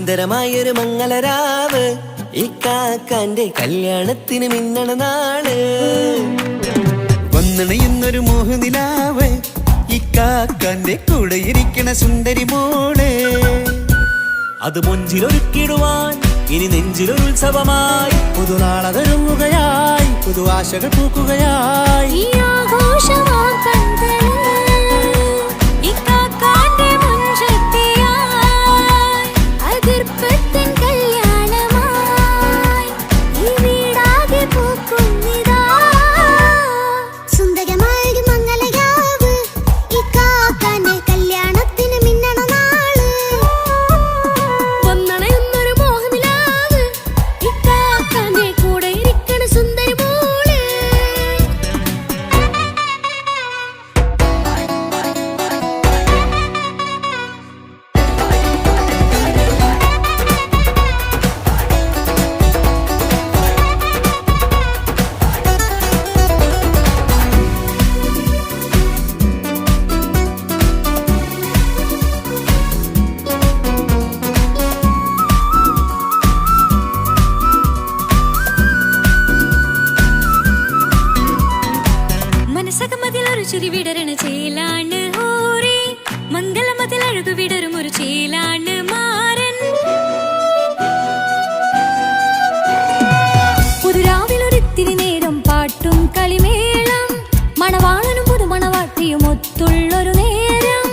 സുന്ദരമായൊരു മംഗളരാവ് ഇക്കാക്കാന്റെ കല്യാണത്തിന് മിന്നണ നാള്. വന്നണയുന്നൊരു മോഹനിലാവ് ഇക്കാക്കാന്റെ കൂടെ ഇരിക്കണ സുന്ദരി മോള്. അത് മൊഞ്ചിലൊരുക്കിടുവാൻ ഇനി നെഞ്ചിലൊരു ഉത്സവമായി പുതുനാളതൊരുങ്ങുകയായി പുതുവാശകൾ പൂക്കുകയായി. വിടരണ ചേലാണ് ഹോറി മംഗളമതിൽ അഴകു വിടരും ഒരു ചേലാണ് മാരൻ. പുതുരാവിലൊരിത്തിരി നേരം പാട്ടും കളിമേളം മണവാളനും പുതുമണവാട്ടിയും ഒത്തുള്ളൊരു നേരം.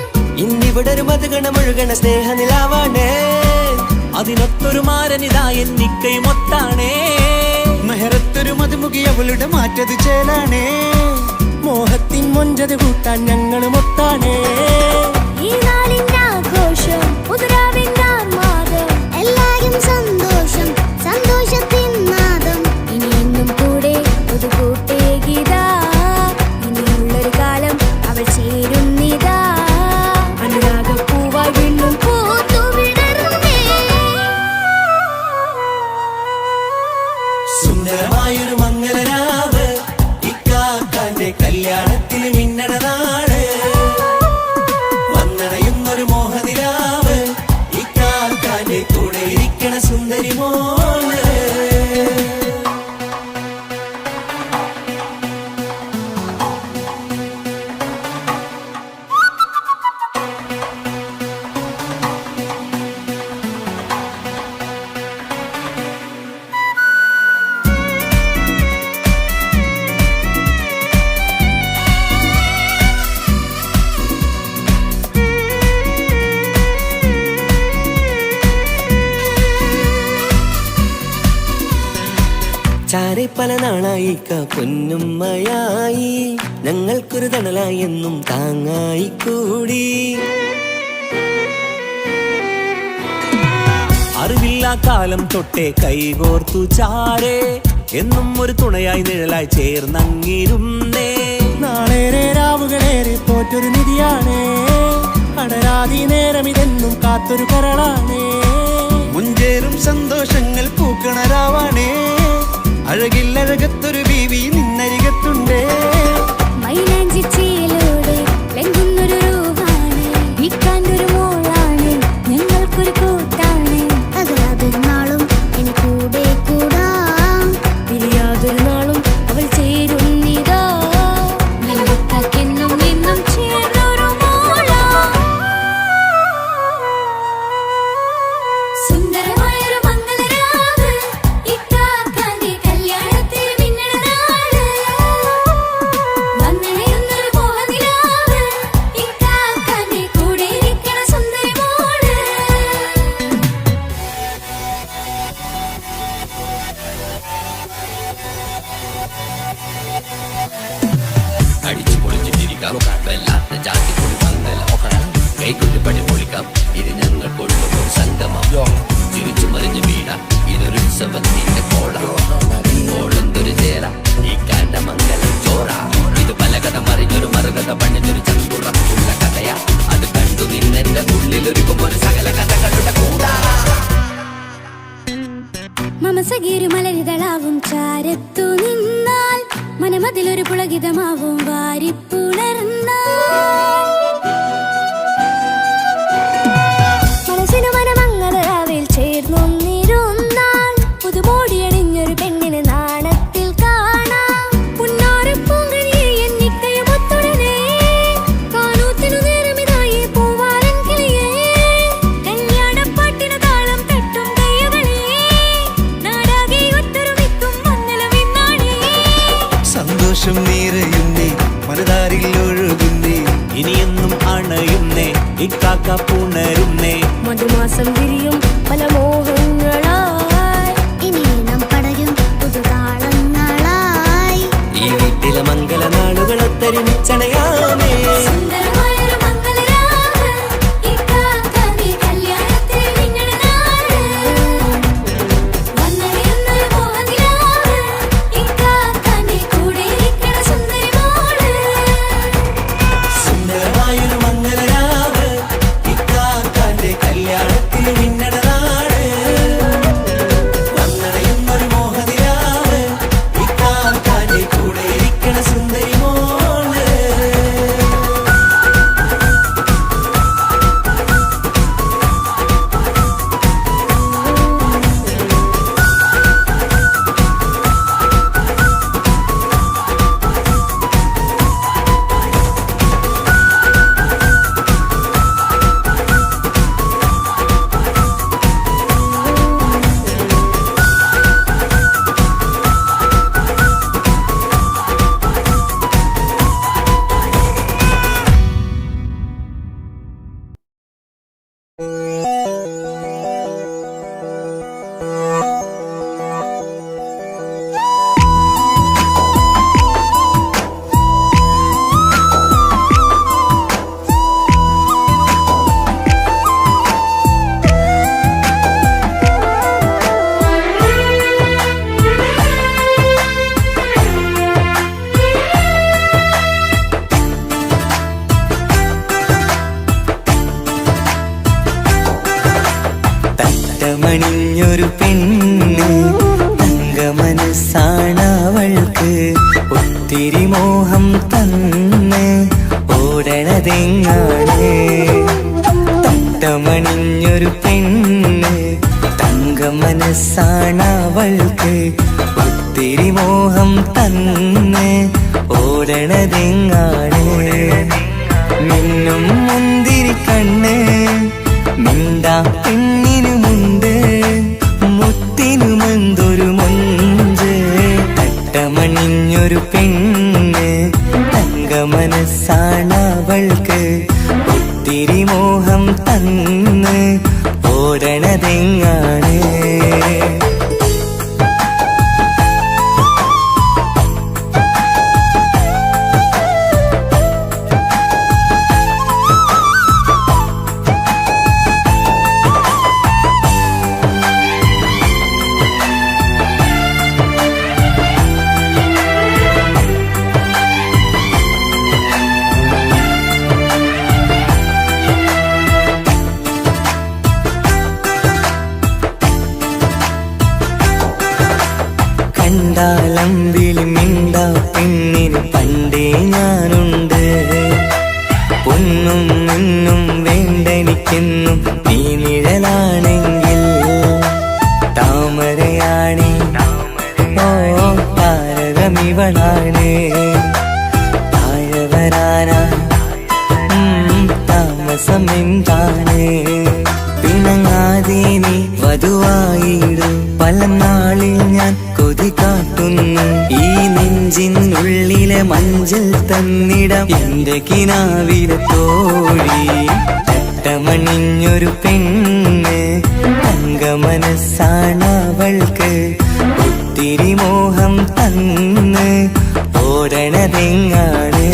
ഇന്നിവിടെ ഒരു മധുഗണമൊഴുകണ സ്നേഹനിലാവാണേ അതിനൊത്തൊരു മാരനിതാ എന്നിക്കയും ഒത്താണേ. മെഹറത്തൊരു മധുമുഖി അവളുടെ മാറ്റത് ചേലാണേ മോഹത്തിൻ മൊഞ്ചത് കൂട്ടാൻ ഞങ്ങളും ഒത്താണേ. ഈ നാളിന്റെ ആഘോഷം പുതുരാവിന്റെ ആർമാദം എല്ലാരും സന്തോഷം സന്തോഷത്തിൻ നാദം. ഇനി എന്നും കൂടെ പുതുകൂട്ടേ ഗീതാ ഇനിയുള്ളൊരു കാലം അവൾ ചേരുന്നിതാ അനുരാഗപ്പൂവായി വീണ്ടും പൂത്തു വിടരുന്നേ. സുന്ദരമായൊരു മംഗളരാവ് ഇക്കാക്കാന്റെ കല്യാണത്തിന് മിന്നണ നാള്. വന്നണയുന്നൊരു മോഹനിലാവ് ഇക്കാക്കാന്റെ കൂടെ ഇരിക്കണ സുന്ദരി മോള്. ചാരെ പല നാളായി പൊന്നുമ്മയായി ഞങ്ങൾക്കൊരു തണലായി എന്നും താങ്ങായി കൂടി. അറിവില്ലാ കാലം തൊട്ടേ കൈകോർത്തു ചാരേ എന്നും ഒരു തുണയായി നിഴലായി ചേർന്നങ്ങിരുന്നേ. നാളേറെ രാവുകളേറെ പോറ്റൊരു നിധിയാണേ അടരാതി നേരം ഇതെന്നും കാത്തൊരു കരളാണേ. മുഞ്ചേറും സന്തോഷങ്ങൾ പൂക്കണരാവാണേ അഴകില്ലഴകത്തൊരു ബീവി നിന്നരികത്തുണ്ടേ. മൈലാഞ്ചിച്ചേലോടെ ലംഘുന്നൊരു രൂപാണ് ഇക്കാന്റൊരു മോളാണ് ഞങ്ങൾക്കൊരു കൂട്ടാണ്. അതൊരു നാളും ഇനി കൂടെ കൂടാം പിരിയാതൊരു നാളും അവൾ ചേരുന്നിതാ ഞങ്ങൾക്കെന്നും എന്നും ചേർന്നൊരു മോളാ. സുന്ദരമായൊരു മംഗളരാവ് ഇക്കാക്കാന്റെ കല്യാണത്തിന് മിന്നണ നാള്. വന്നണയുന്നൊരു മോഹനിലാവ് ഇക്കാക്കാന്റെ കൂടെ ഇരിക്കണ സുന്ദരി മോള്. അടിച്ചു പൊളിച്ചിട്ടിരിക്കാം വല്ലാത്ത ജാതി പൊളി മംഗലം കൈകൊട്ടി പണി പൊളിക്കാം ഇത് ഞങ്ങൾ കൊള്ളും ഒരു സംഗമം. ചിരിച്ചു മറിഞ്ഞു വീണ ഇതൊരു ഉത്സവത്തിന്റെ കോളന്തൊരു ചേര ഈ കാണ്ട മംഗലം ചോറ. ഇത് പലകഥ മറിഞ്ഞൊരു മറുകഥ പണിഞ്ഞൊരു ചങ്കുറ ഉള്ള കഥയാ അത് കണ്ടു നിന്നെന്റെ ഉള്ളിലൊരുക്കും ഒരു സകല കഥകളുടെ കൂടാ. മമസഗീരു മലരിതളാവും ചാരത്തു നിന്നാൽ മനമതിലൊരു പുളകിതമാവും വാരിപ്പുണർന്നാൽ മനസ്സിനു മനമംഗളരാവിൽ നിറയുന്നേ മനതാരിൽ ഒഴുകുന്നേ ഇനിയെന്നും അണയുന്നേ ഇക്കാക്ക പുണരുന്നേ മധുമാസം വിരിയും പല മോഹങ്ങളായി ഇനി നാം പടരും പുതുതാളങ്ങളായി ഈ വീട്ടിലെ മംഗളനാളുകൾ ഒത്തൊരുമിച്ചണയാമേ സുന്ദരമായൊരു മംഗളരാവ് ഇക്കാക്ക നീ കല്യാണത്തിൽ മിന്നണ നാള് വന്നറിയുന്നൊരു മോഹനിലാവ് ഇക്കാക്ക നീ കൂടെ ഇരിക്കണ സുന്ദരി മോള് സുന്ദരമായൊരു മംഗളരാവ് ഇക്കാക്കാന്റെ കല്യാണത്തിൽ മിന്നണ നാട് വന്നണയുന്നൊരു മോഹനിലാവ് ഇക്കാക്കാന്റെ കൂടെ ഇരിക്കണ സുന്ദരി മോള് തട്ടമണിഞ്ഞൊരു പെണ്ണ് തങ്കമനസ്സാണവൾക്ക് ഒത്തിരി മോഹം തന്ന് ഓടണതെങ്ങാണ് തട്ടമണിഞ്ഞൊരു പെണ്ണ് തങ്കമനസ്സാണവൾക്ക് ഒത്തിരി മോഹം തന്ന് ഓടണതെങ്ങാണ് മിന്നും മുന്തിരി കണ്ണ് മിണ്ടാ പെണ്ണിനുമുണ്ട് മുത്തിനുമെന്തൊരു മൊഞ്ച് തട്ടമണിഞ്ഞൊരു പെണ്ണ് തങ്കമനസ്സാണവൾക്ക് ഒത്തിരി മോഹം തന്ന് ഓടണതെങ്ങാണ് കണ്ടാലമ്പിളി മിണ്ടാ പെണ്ണിന് പണ്ടേ ഞാനുണ്ട് പൊന്നും നിന്നും വേണ്ടെനിക്കെന്നും നീ നിഴലാണെങ്കിൽ താമരയാണേ ഓ താരകമിവളാണ് താഴെ വരാനാ താമസം എന്താണ് പിണങ്ങാതെ നീ വധുവായിടും പല നാളിൽ ഞാൻ കൊതി കാട്ടുന്നു ഈ നെഞ്ചിനുള്ളിലെ മഞ്ചൽ തന്നിടം എന്റെ കിനാവിലെ തോഴി തട്ടമണിഞ്ഞൊരു പെണ്ണ് തങ്കമനസ്സാണവൾക്ക് ഒത്തിരി മോഹം തന്ന് ഓടണതെങ്ങാണ്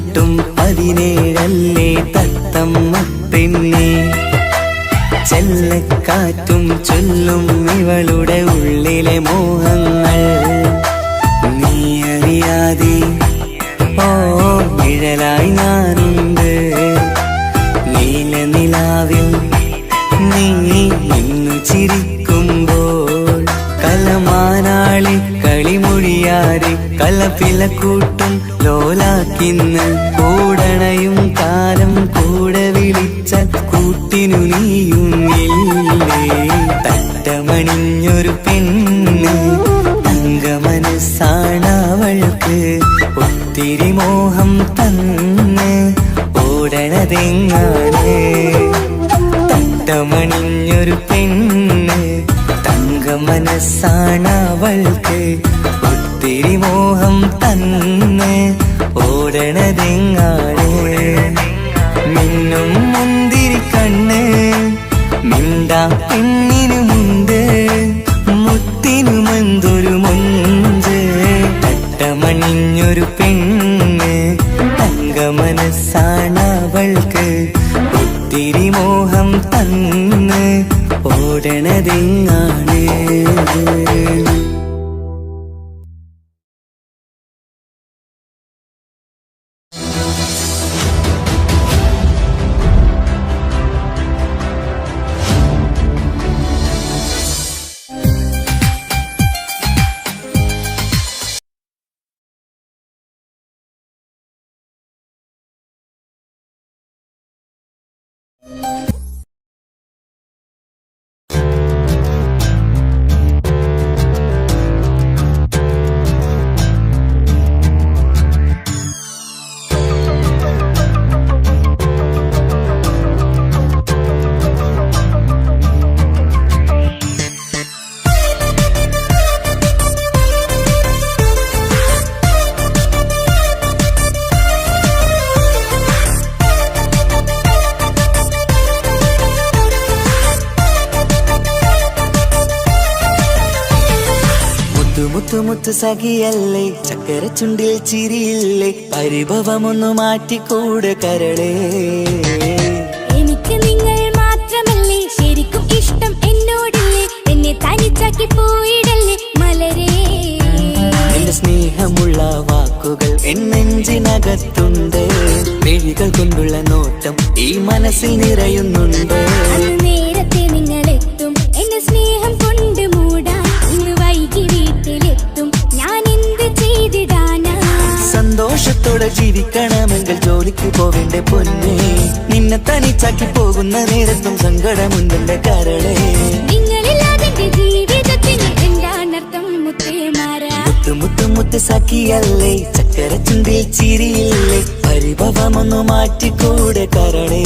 ൊട്ടും 17 തത്തമ്മ പെണ്ണെ ചെല്ലക്കാറ്റും ചൊല്ലും ഇവളുടെ ഉള്ളിലെ മോഹങ്ങൾ നീ അറിയാതെ ഓ നിഴലായി ഞാനുണ്ട് നീല നിലാവിൽ നീ ഇന്നു ചിരിക്കുമ്പോൾ കലമാനാളി അറിയാതെ കലപില കൂട്ടും ലോലാക്കിന്ന് കൂടണയും കാലം കൂടെ വിളിച്ച കൂട്ടിനു നീയും ഇല്ലേ തട്ടമണിഞ്ഞൊരു പെണ്ണ് തങ്കമനസ്സാണവൾക്ക് ഒത്തിരി മോഹം തന്ന് ഓടണതെങ്ങാണ് തട്ടമണിഞ്ഞൊരു പെണ്ണ് തങ്കമനസ്സാണവൾക്ക് ഒത്തിരി മോഹം തന്ന് ഓടണതെങ്ങാണ് മിന്നും മുന്തിരി കണ്ണ് മിണ്ടാ പെണ്ണിനുമുണ്ട് മുത്തിനുമെന്തൊരു മുഞ്ച് തട്ടമണിഞ്ഞൊരു പെണ്ണ് തങ്കമനസ്സാണവൾക്ക് ഒത്തിരി മോഹം തന്ന് ഓടണതെങ്ങാണ് മുത്തുമുത്ത് സഖിയല്ലേ ചക്കര ചുണ്ടിൽ ചിരിയില്ലേ പരിഭവമൊന്നു മാറ്റിക്കൂടെ കരളേ എനിക്ക് നിങ്ങൾ മാത്രമല്ലേ ശരിക്കും ഇഷ്ടം എന്നോടല്ലേ എന്നെ തനിച്ചാക്കി പോയിടല്ലേ മലരേ എന്റെ സ്നേഹമുള്ള വാക്കുകൾ എന്നെഞ്ചിനകത്തുണ്ട് മിഴികൾ കൊണ്ടുള്ള നോട്ടം ഈ മനസ്സിൽ നിറയുന്നുണ്ട് നേരത്തെ നിങ്ങളെത്തും എന്റെ സ്നേഹം കൊണ്ട് മൂടാൻ ഇന്ന് വൈകി വീട്ടിലെത്തും ഞാൻ എന്ത് ചെയ്തിടാനാ സന്തോഷത്തോടെ ജീവിക്കണമെങ്കിൽ ജോലിക്ക് പോവേണ്ട പൊന്നേ നിന്നെ തനിച്ചാക്കി പോകുന്ന നേരത്തും സങ്കടമുണ്ടെന്റെ കരളേ നിങ്ങളില്ലാതെ ജീവിതത്തിന് എന്താണർത്ഥം മുത്തേമാരാ മുത്ത് സഖിയല്ലേ ചക്കര ചുണ്ടിൽ ചിരിയില്ലേ പരിഭവമൊന്നു മാറ്റിക്കൂടെ കരളേ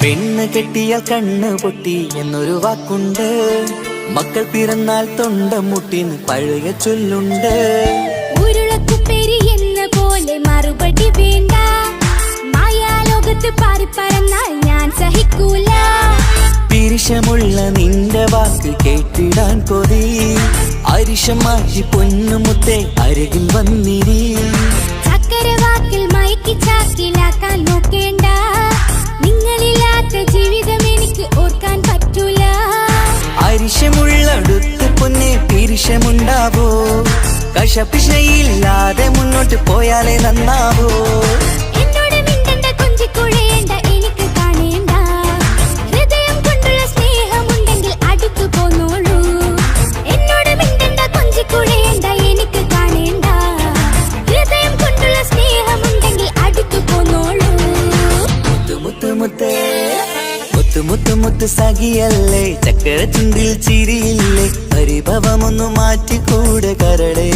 പെണ്ണ് കെട്ടിയാൽ കണ്ണ് പൊട്ടി എന്നൊരു വാക്കുണ്ട് മക്കൾ പിറന്നാൽ തൊണ്ട മുട്ടിന് പഴയ ചൊല്ലുണ്ട് ഉരുളക്കുപ്പേരി എന്ന പോലെ മറുപടി വേണ്ട മായാലോകത്ത് പാറിപ്പറന്നാൽ ഞാൻ സഹിക്കൂല പിരിശമുള്ള നിന്റെ വാക്ക് കേട്ടിടാൻ കൊതി അരിശം മാറ്റി പൊന്നുമുത്തെ അരികിൽ വന്നിരി ചക്കര വാക്കിൽ മയക്കി ചാക്കിലാക്കാൻ നോക്കേണ്ട നിങ്ങളില്ലാത്ത ജീവിതം എനിക്ക് ഓർക്കാൻ പറ്റൂല അരിശമുള്ളടുത്ത് പൊന്നെ പിരിശമുണ്ടാവോ കശപിശയില്ലാതെ മുന്നോട്ട് പോയാലേ നന്നാവോ എന്നോട് മിണ്ടണ്ട കൊഞ്ചിക്കുഴയേണ്ട എനിക്ക് കാണേണ്ട ഹൃദയം കൊണ്ടുള്ള സ്നേഹമുണ്ടെങ്കിൽ അടുത്തു പോന്നോളൂ എന്നോട് മിണ്ടണ്ട കൊഞ്ചിക്കുഴയേണ്ട എനിക്ക് കാണേണ്ട ഹൃദയം കൊണ്ടുള്ള സ്നേഹമുണ്ടെങ്കിൽ അടുത്തു പോന്നോളൂ മുത്ത് സഖിയല്ലേ ചക്കര ചുണ്ടിൽ ചിരിയില്ലേ പരിഭവമൊന്നു മാറ്റിക്കൂടെ കരളേ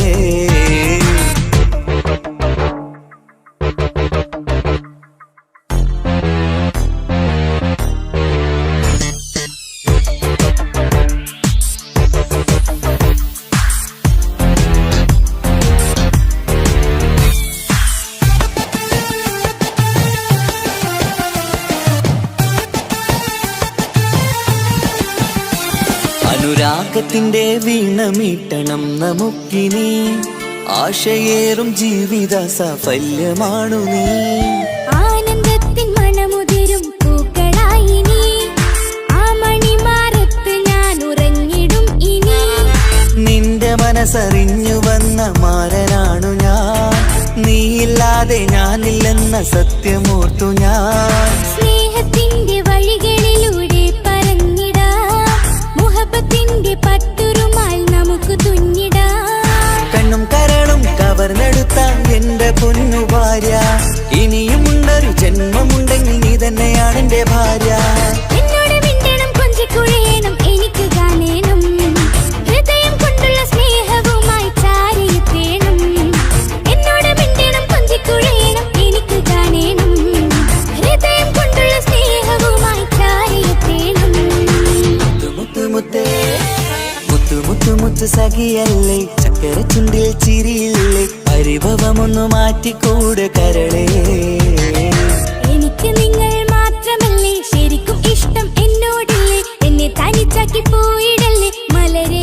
അനുരാഗത്തിന്റെ വീണ മീട്ടണം നമുക്കിനി ആശയേറും ജീവിത സാഫല്യമാണു നീ. ആനന്ദത്തിൻ മണമുതിരും പൂക്കളായി നീ. ആ മണിമാറത്ത് ഞാൻ ഉറങ്ങിടും ഇനി. നിന്റെ മനസ്സറിഞ്ഞു വന്ന മാരനാണു ഞാൻ. നീയില്ലാതെ ഞാനില്ലെന്ന സത്യമോർത്തു ഞാൻ. സ്നേഹത്തിന്റെ വഴികളിലൂടെ പറഞ്ഞിടാം. മുഹബത്തിന്റെ പട്ടുറുമാൽ നമുക്ക് തുന്നിടാം. കണ്ണും കരളും കവർന്നെടുത്ത എന്റെ പൊന്നു ഭാര്യ. ഇനിയുമുണ്ടൊരു ജന്മമുണ്ടെങ്കിൽ നീ തന്നെയാണ് എന്റെ ഭാര്യ. എന്നോട് മിണ്ടണം, കൊഞ്ചിക്കുഴയണം, എനിക്ക് കാണേണം. ഹൃദയം കൊണ്ടുള്ള സ്നേഹവുമായി ചാരിയെത്തേണം. എന്നോട് മിണ്ടണം, കൊഞ്ചിക്കുഴയണം, എനിക്ക് കാണേണം. ഹൃദയം കൊണ്ടുള്ള സ്നേഹവുമായി ചാരിയെത്തേണം. മുത്ത് മുത്തേ മുത്തു മുത്തു മുത്തു സഖിയല്ലേ, ചക്കര ചുണ്ടിൽ ചിരിയില്ലേ, പരിഭവമൊന്നു മാറ്റിക്കൂടെ കരളേ. എനിക്ക് നിങ്ങൾ മാത്രമല്ലേ ശരിക്കും ഇഷ്ടം എന്നോടില്ലേ. എന്നെ തനിച്ചാക്കി പോയിടല്ലേ മലരേ.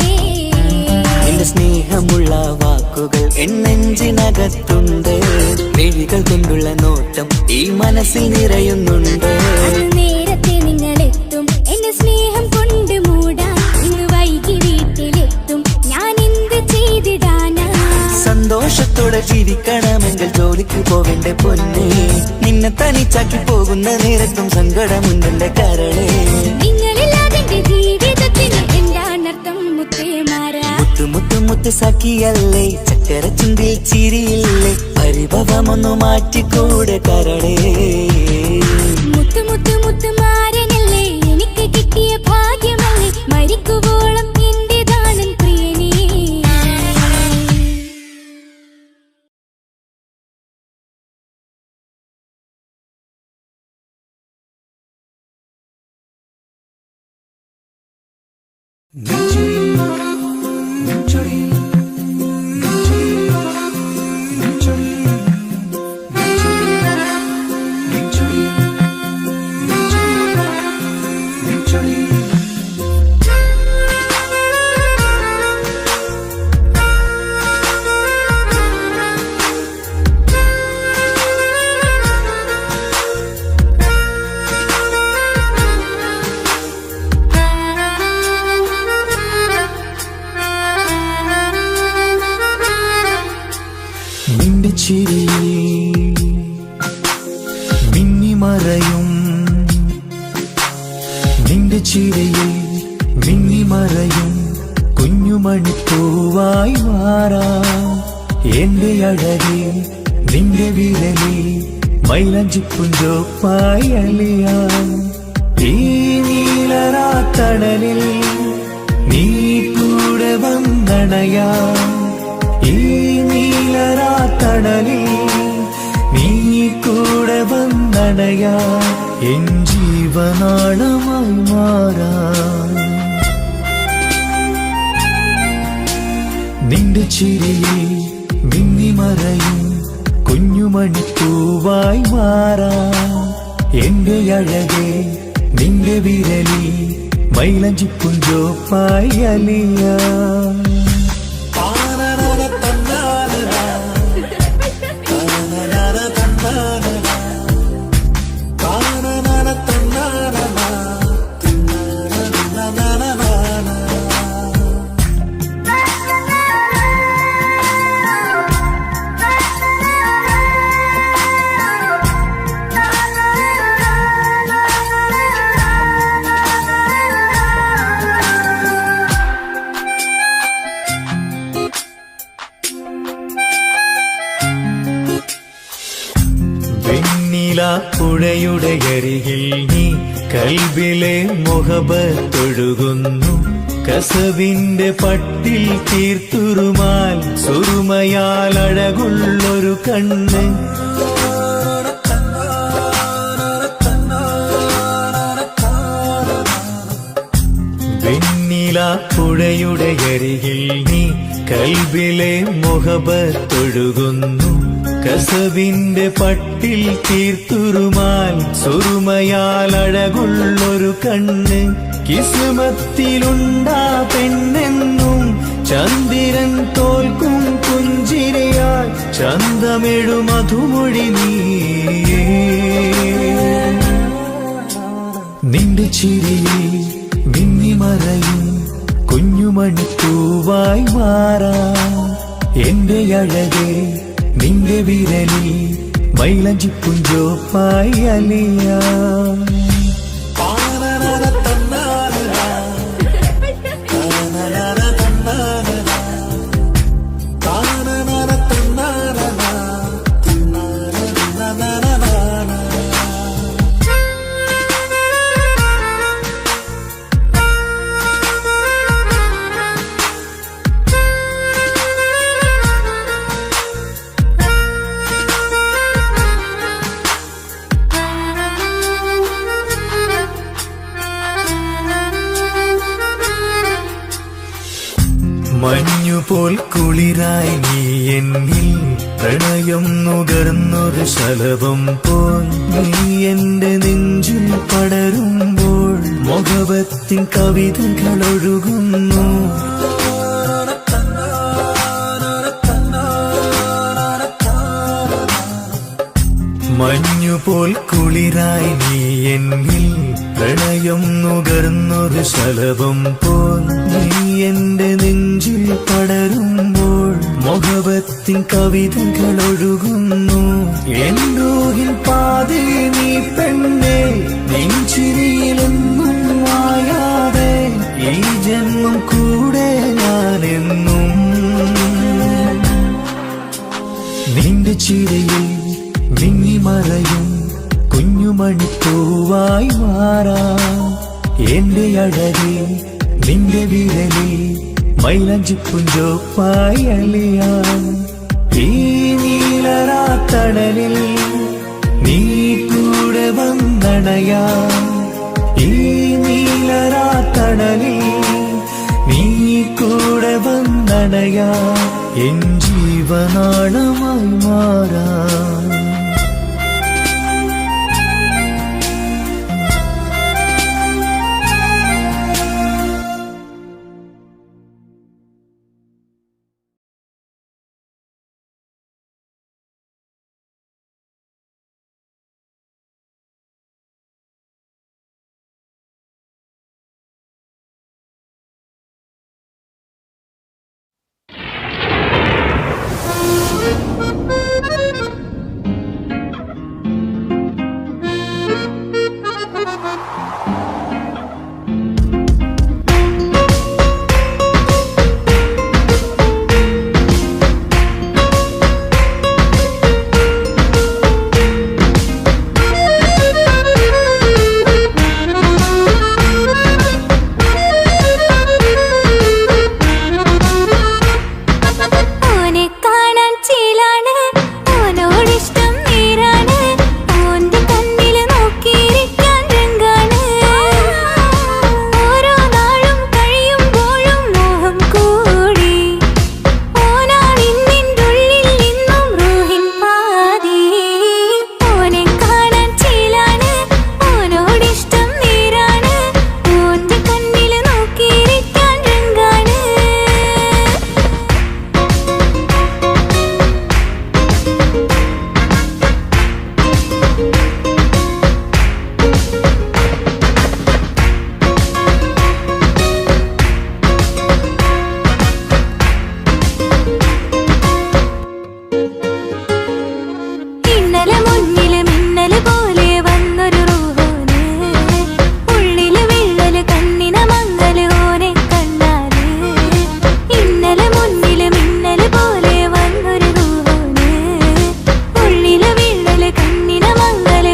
എന്റെ സ്നേഹമുള്ള വാക്കുകൾ എന്നെഞ്ചിനകത്തുണ്ട്. മിഴികൾ കൊണ്ടുള്ള നോട്ടം ഈ മനസ്സിൽ നിറയുന്നുണ്ട്. അന്ന് നേരത്തെ നിങ്ങളെത്തും എന്നെ സ്നേഹം കൊണ്ട് മൂടാൻ. ഇന്ന് വൈകി വീട്ടിലെത്തും ഞാൻ എന്ത് ചെയ്തിടാനാ. സന്തോഷത്തോടെ ജീവിക്കണമെങ്കിൽ ജോലിക്ക് പോവേണ്ട പൊന്നേ. നിന്നെ തനിച്ചാക്കി പോകുന്ന നേരത്തും സങ്കടമുണ്ടെന്റെ കരളേ. നിങ്ങളില്ലാതെ എന്റെ ജീവിതത്തിന് എന്താണർത്ഥം മുത്തേമാരാ. മുത്തു മുത്തു മുത്തു സഖിയല്ലേ, ചക്കര ചുണ്ടിൽ ചിരിയില്ലേ, പരിഭവമൊന്നു മാറ്റിക്കൂടെ കരളേ. മുത്തു മുത്തു മുത്തു മാരനല്ലേ, എനിക്ക് കിട്ടിയ ഭാഗ്യമല്ലേ. മരിക്കുവോളം എന്റേതാണൻ പ്രിയനേ. നിന്റെ ചിരിയിൽ മിന്നിമറയും, നിന്റെ ചിരിയിൽ മിന്നിമറയും കുഞ്ഞുമണിപ്പൂവായി മാറാം. എന്റെ അഴകിൽ നിന്റെ വിരലിൽ മൈലഞ്ചിപ്പുഞ്ചോപ്പായി അലിയാം. ഈ നീലരാത്തണലിൽ നീ കൂടെ വന്നണയാം. ഈ നീലരാത്തണലിൽ നീ കൂടെ വന്നണയാ. എൻ ജീവനാളമായി മാറാം. നിന്റെ ചിരിയിൽ മിന്നിമറയും കുഞ്ഞുമണിപ്പൂവായി മാറാം. എന്റെ അഴകെ നിന്റെ വിരലിൽ മൈലഞ്ചിപ്പുഞ്ചോപ്പായി അലിയാം. പുഴയുടെ അരികിൽ നീ കൽബിലെ മുഹബത്തൊഴുകുന്നു. കസവിന്റെ പട്ടിൽ തീർത്തുറുമാൽ സുറുമയാൽ അഴകുള്ളൊരു കണ്ണ്. പുഴയുടെ അരികിൽ നീ കൽബിലെ മുഹബത്തൊഴുകുന്നു. കസവിന്റെ പട്ടിൽ തീർത്തുറുമാൽ സുറുമയാൽ അഴകുള്ളൊരു കണ്ണ്. കിസ്മത്തിലുണ്ടാ പെണ്ണെന്നും ചന്ദ്രൻ തോൽക്കും പുഞ്ചിരെ മൊഴിയായി ചന്തമിഴു മധുമൊഴി നീയേ. നിന്റെ ചിരിയിൽ മിന്നിമറയും കുഞ്ഞുമണിപ്പൂവായി മാറാം. എന്റെ അഴകെ നിന്റെ വിരലിൽ മൈലഞ്ചിപ്പുഞ്ചോപ്പായി അലിയാം. മഞ്ഞുപോൽ കുളിരായി നീ എന്നിൽ പ്രണയം നുകർന്നൊരു ശലഭം പോൽ നീ എന്റെ നെഞ്ചിൽ പടരുമ്പോൾ മുഖവത്തിൻ കവിതകൾ ഒഴുകുന്നു. മഞ്ഞുപോൽ കുളിരായി നീ എന്നിൽ പ്രണയം നുകർന്നൊരു ശലഭം പോൽ നീ എന്റെ നെഞ്ചിൽ പടരുമ്പോൾ മുഖവത്തിൻ കവിതകൾ ഒഴുകുന്നു. എന്നൂഹിൻ പാതേ നീ പെണ്ണേ, നെഞ്ചിരിയിലെന്നും മായാതെ ഈ ജന്മം കൂടെ ഞാനെന്നും. നിന്റെ ചിരിയിൽ മിന്നിമറയും കുഞ്ഞുമണിപ്പൂവായി മാറാം. എന്റെ അഴകെ നിന്റെ വിരലിൽ മൈലഞ്ചിപ്പുഞ്ചോപ്പായി അലിയാം. ഈ നീലരാത്തണലിൽ നീ കൂടെ വന്നണയാം. ഈ നീലരാത്തണലിൽ നീ കൂടെ വന്നണയാം. എൻ ജീവനാളമായി മാറാം. കണ്ണിന മംഗല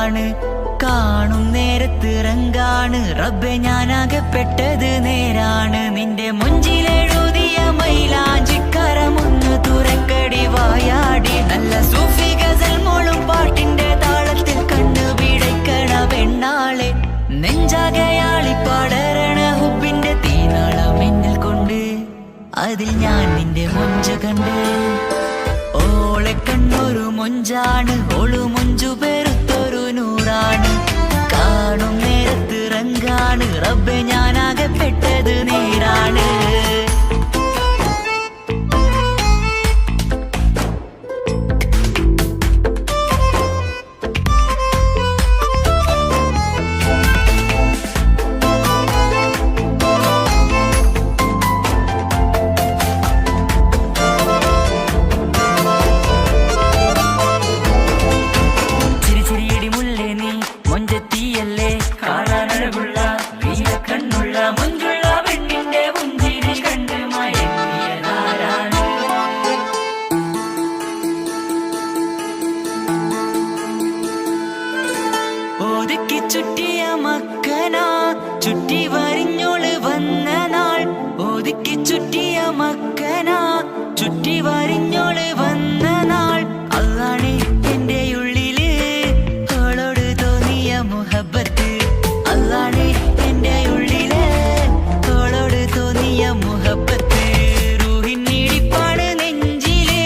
മുഞ്ചാണ് കാണും നേരത്ത് റങ്കാണ് റബ്ബെ ഞാനാകപ്പെട്ടത് നേരാണ് നിന്റെ മുഞ്ചിലെഴുതിയ മൈലാഞ്ചിക്കരമൊന്ന് തുറക്കടി വായാടി നല്ല സൂഫി ഗസൽ മോളും പാട്ടിന്റെ താളത്തിൽ കണ്ണു പിടയ്ക്കണ പെണ്ണാളെ നെഞ്ചാകയാളി പാടരണ ഹുബിന്റെ തീനാളം എന്നിൽ കൊണ്ട് അതിൽ ഞാൻ നിന്റെ മൊഞ്ച് കണ്ട് ഓളെ കണ്ണൊരു മൊഞ്ചാണ് ഓളു മൊഞ്ചു പെരുത്തൊരു നൂറാണ് കാണും നേരത്ത് റങ്കാണ് റബ്ബെ ഞാനാകപ്പെട്ടത് നേരാണ് ചുറ്റിയ മക്കനാ ചുറ്റി വരിഞ്ഞോള് വന്ന നാൾ ഒതുക്കി ചുറ്റിയ മക്കനാ ചുറ്റി വരിഞ്ഞോള് വന്ന നാൾ അതാണ് എന്റെ ഉള്ളില് അവളോട് തോന്നിയ മുഹബത്ത് അതാണ് എന്റെ ഉള്ളില് അവളോട് തോന്നിയ മുഹബത്ത് റൂഹിന്നിടിപ്പാണ് നെഞ്ചില്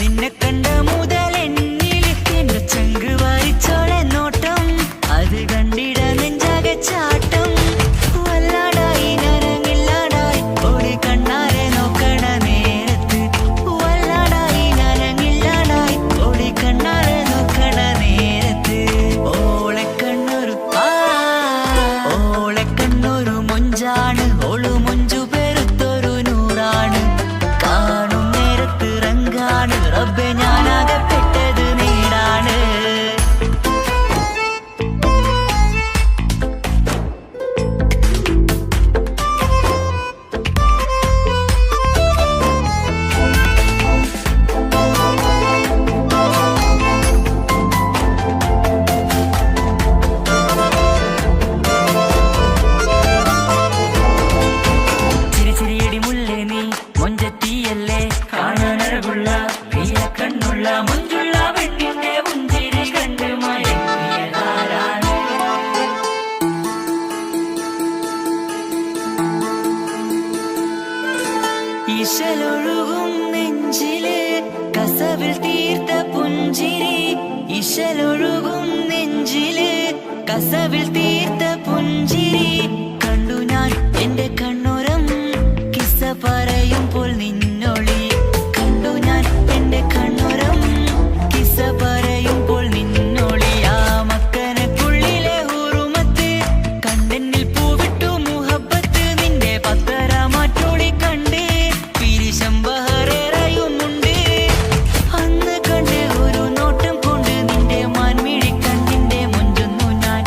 നിന്നെ കണ്ട മുതൽ എന്നില് എന്റെ ചങ്ക് വായിച്ചോളെ നോട്ടം അത് കണ്ടിട നെഞ്ചാകെ ചാട്ടം വല്ലാടായി നനങ്ങില്ലാടായി ഓടി കണ്ണാരെ നോക്കണ നേരത്ത് വല്ലാടായി നനങ്ങില്ലാടായി ഓടി കണ്ണാരെ നോക്കണ നേരത്ത് ഓളെ കണ്ണൊരു മൊഞ്ചാണ് ഓളു മൊഞ്ചു പെരുത്തൊരു നൂറാണ് കാണും നേരത്ത് റങ്കാണ് റബ്ബെ ഞാനാകപ്പെട്ടത് നേരാണ് ഇശലൊഴുകും നെഞ്ചില് കസവിൽ തീർത്ത പുഞ്ചിരി ഇശലൊഴുകും നെഞ്ചില് കസവിൽ തീർത്ത പുഞ്ചിരി കണ്ടു ഞാൻ എന്റെ കണ്ണുരം കിസ്സ പറയുമ്പോൾ നിന്നൊളി കണ്ടു ഞാൻ എന്റെ കണ്ണുരം കിസ്സ പറയുമ്പോൾ നിന്നൊളി ആ മക്കനക്കുള്ളിലെ ഹുറുമത്ത് കണ്ടെന്നിൽ പൂവിട്ടു മുഹബത്ത് നിന്റെ പത്തര മാറ്റോളി കണ്ട് പിരിശമ്പഹറേറയുമുണ്ട് അന്ന് കണ്ട് ഒരു നോട്ടം കൊണ്ട് നിന്റെ മാൻമിഴി കണ്ണിന്റെ മൊഞ്ചൊന്നു ഞാൻ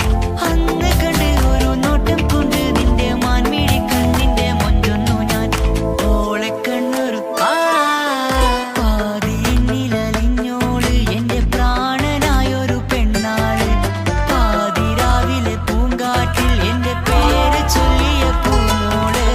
അന്ന് കണ്ട് ഒരു നോട്ടം കൊണ്ട് നിന്റെ മാൻമിഴി കണ്ണിന്റെ മൊഞ്ചൊന്നു ഞാൻ ഓളെ കണ്ണൊരു പാതിയിന്നിലലിഞ്ഞോള് എന്റെ പ്രാണനായൊരു പെണ്ണാള് പാതിരാവിലെ പൂങ്കാറ്റിൽ എന്റെ പേര് ചൊല്ലിയ പൂമോള്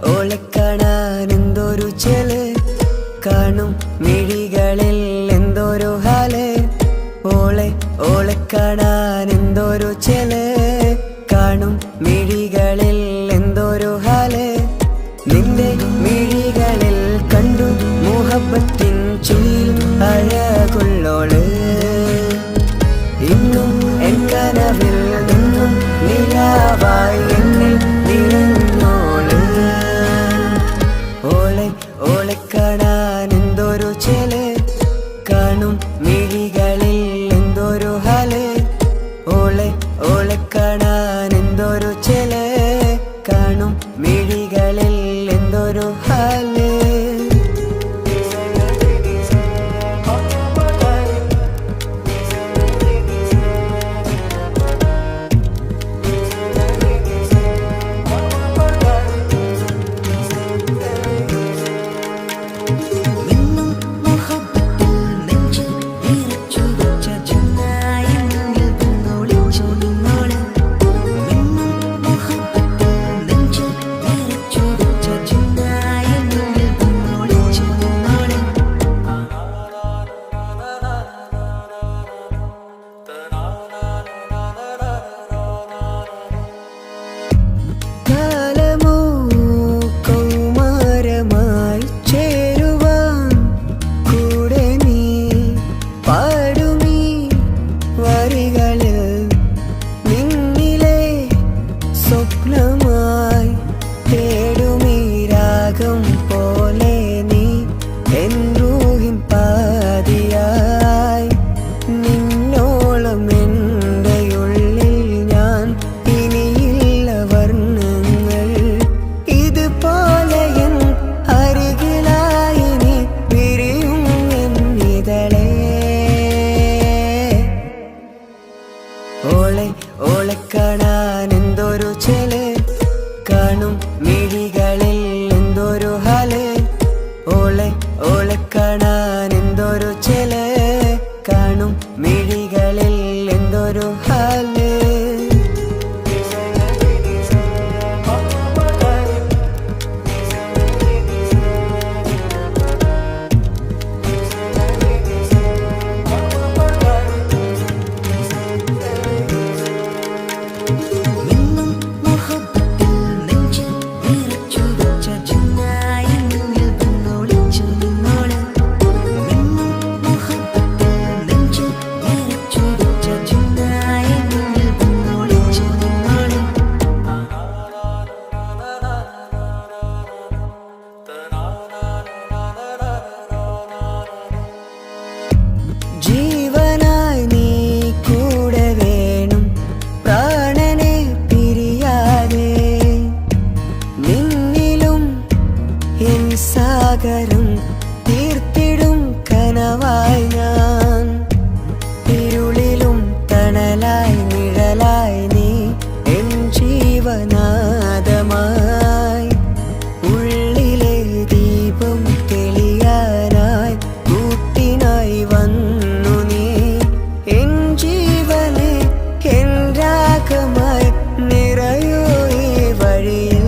ഓളെ കാണാൻ എന്തൊരു ചെല് കാണും മിഴികളിൽ എന്തൊരു ഹാല് ഓളെ കാണാൻ എന്തൊരു ചെല് കാണും മിഴികളിൽ എന്തൊരു ഹാല് നിന്റെ മിഴികളിൽ കണ്ടു മുഹബത്തിൻ ചുയിൽ അഴകുള്ളോള് ഇന്നും എൻ കനവിൽ നിന്നും നിലാവായി കാണും മിഴികളിൽ എന്തൊരു ഹാല്, ഓളെ ഓളെ കാണാൻ എന്തൊരു ചെല്, കാണും മിഴികളിൽ എന്തൊരു ഹാല്. ഓളെ ഓളെ കാണാൻ എന്തൊരു ചെല്, കാണും മിഴികളിൽ എന്തൊരു ഹാല്, ഓളെ ഓളെ കാണാൻ എന്തൊരു ചെല്, കാണും മിഴികളിൽ എന്തൊരു ഹാല്. ജീവനായി നീ കൂടെ വേണം, പ്രാണനെ പിരിയാതെ, നിന്നിലും എൻ സാഗരം തീർത്തിടും കനവായി ഞാൻ, ഇരുളിലും തണലായി നിഴലായി നീ എൻ ജീവനാദമായി, ഉള്ളിലെ ദീപം തെളിയാനായി കൂട്ടിനായി വന്നു നീ, എൻ ജീവനെ എൻ രാഗമായി നിറയൂ ഈ വഴിയിൽ.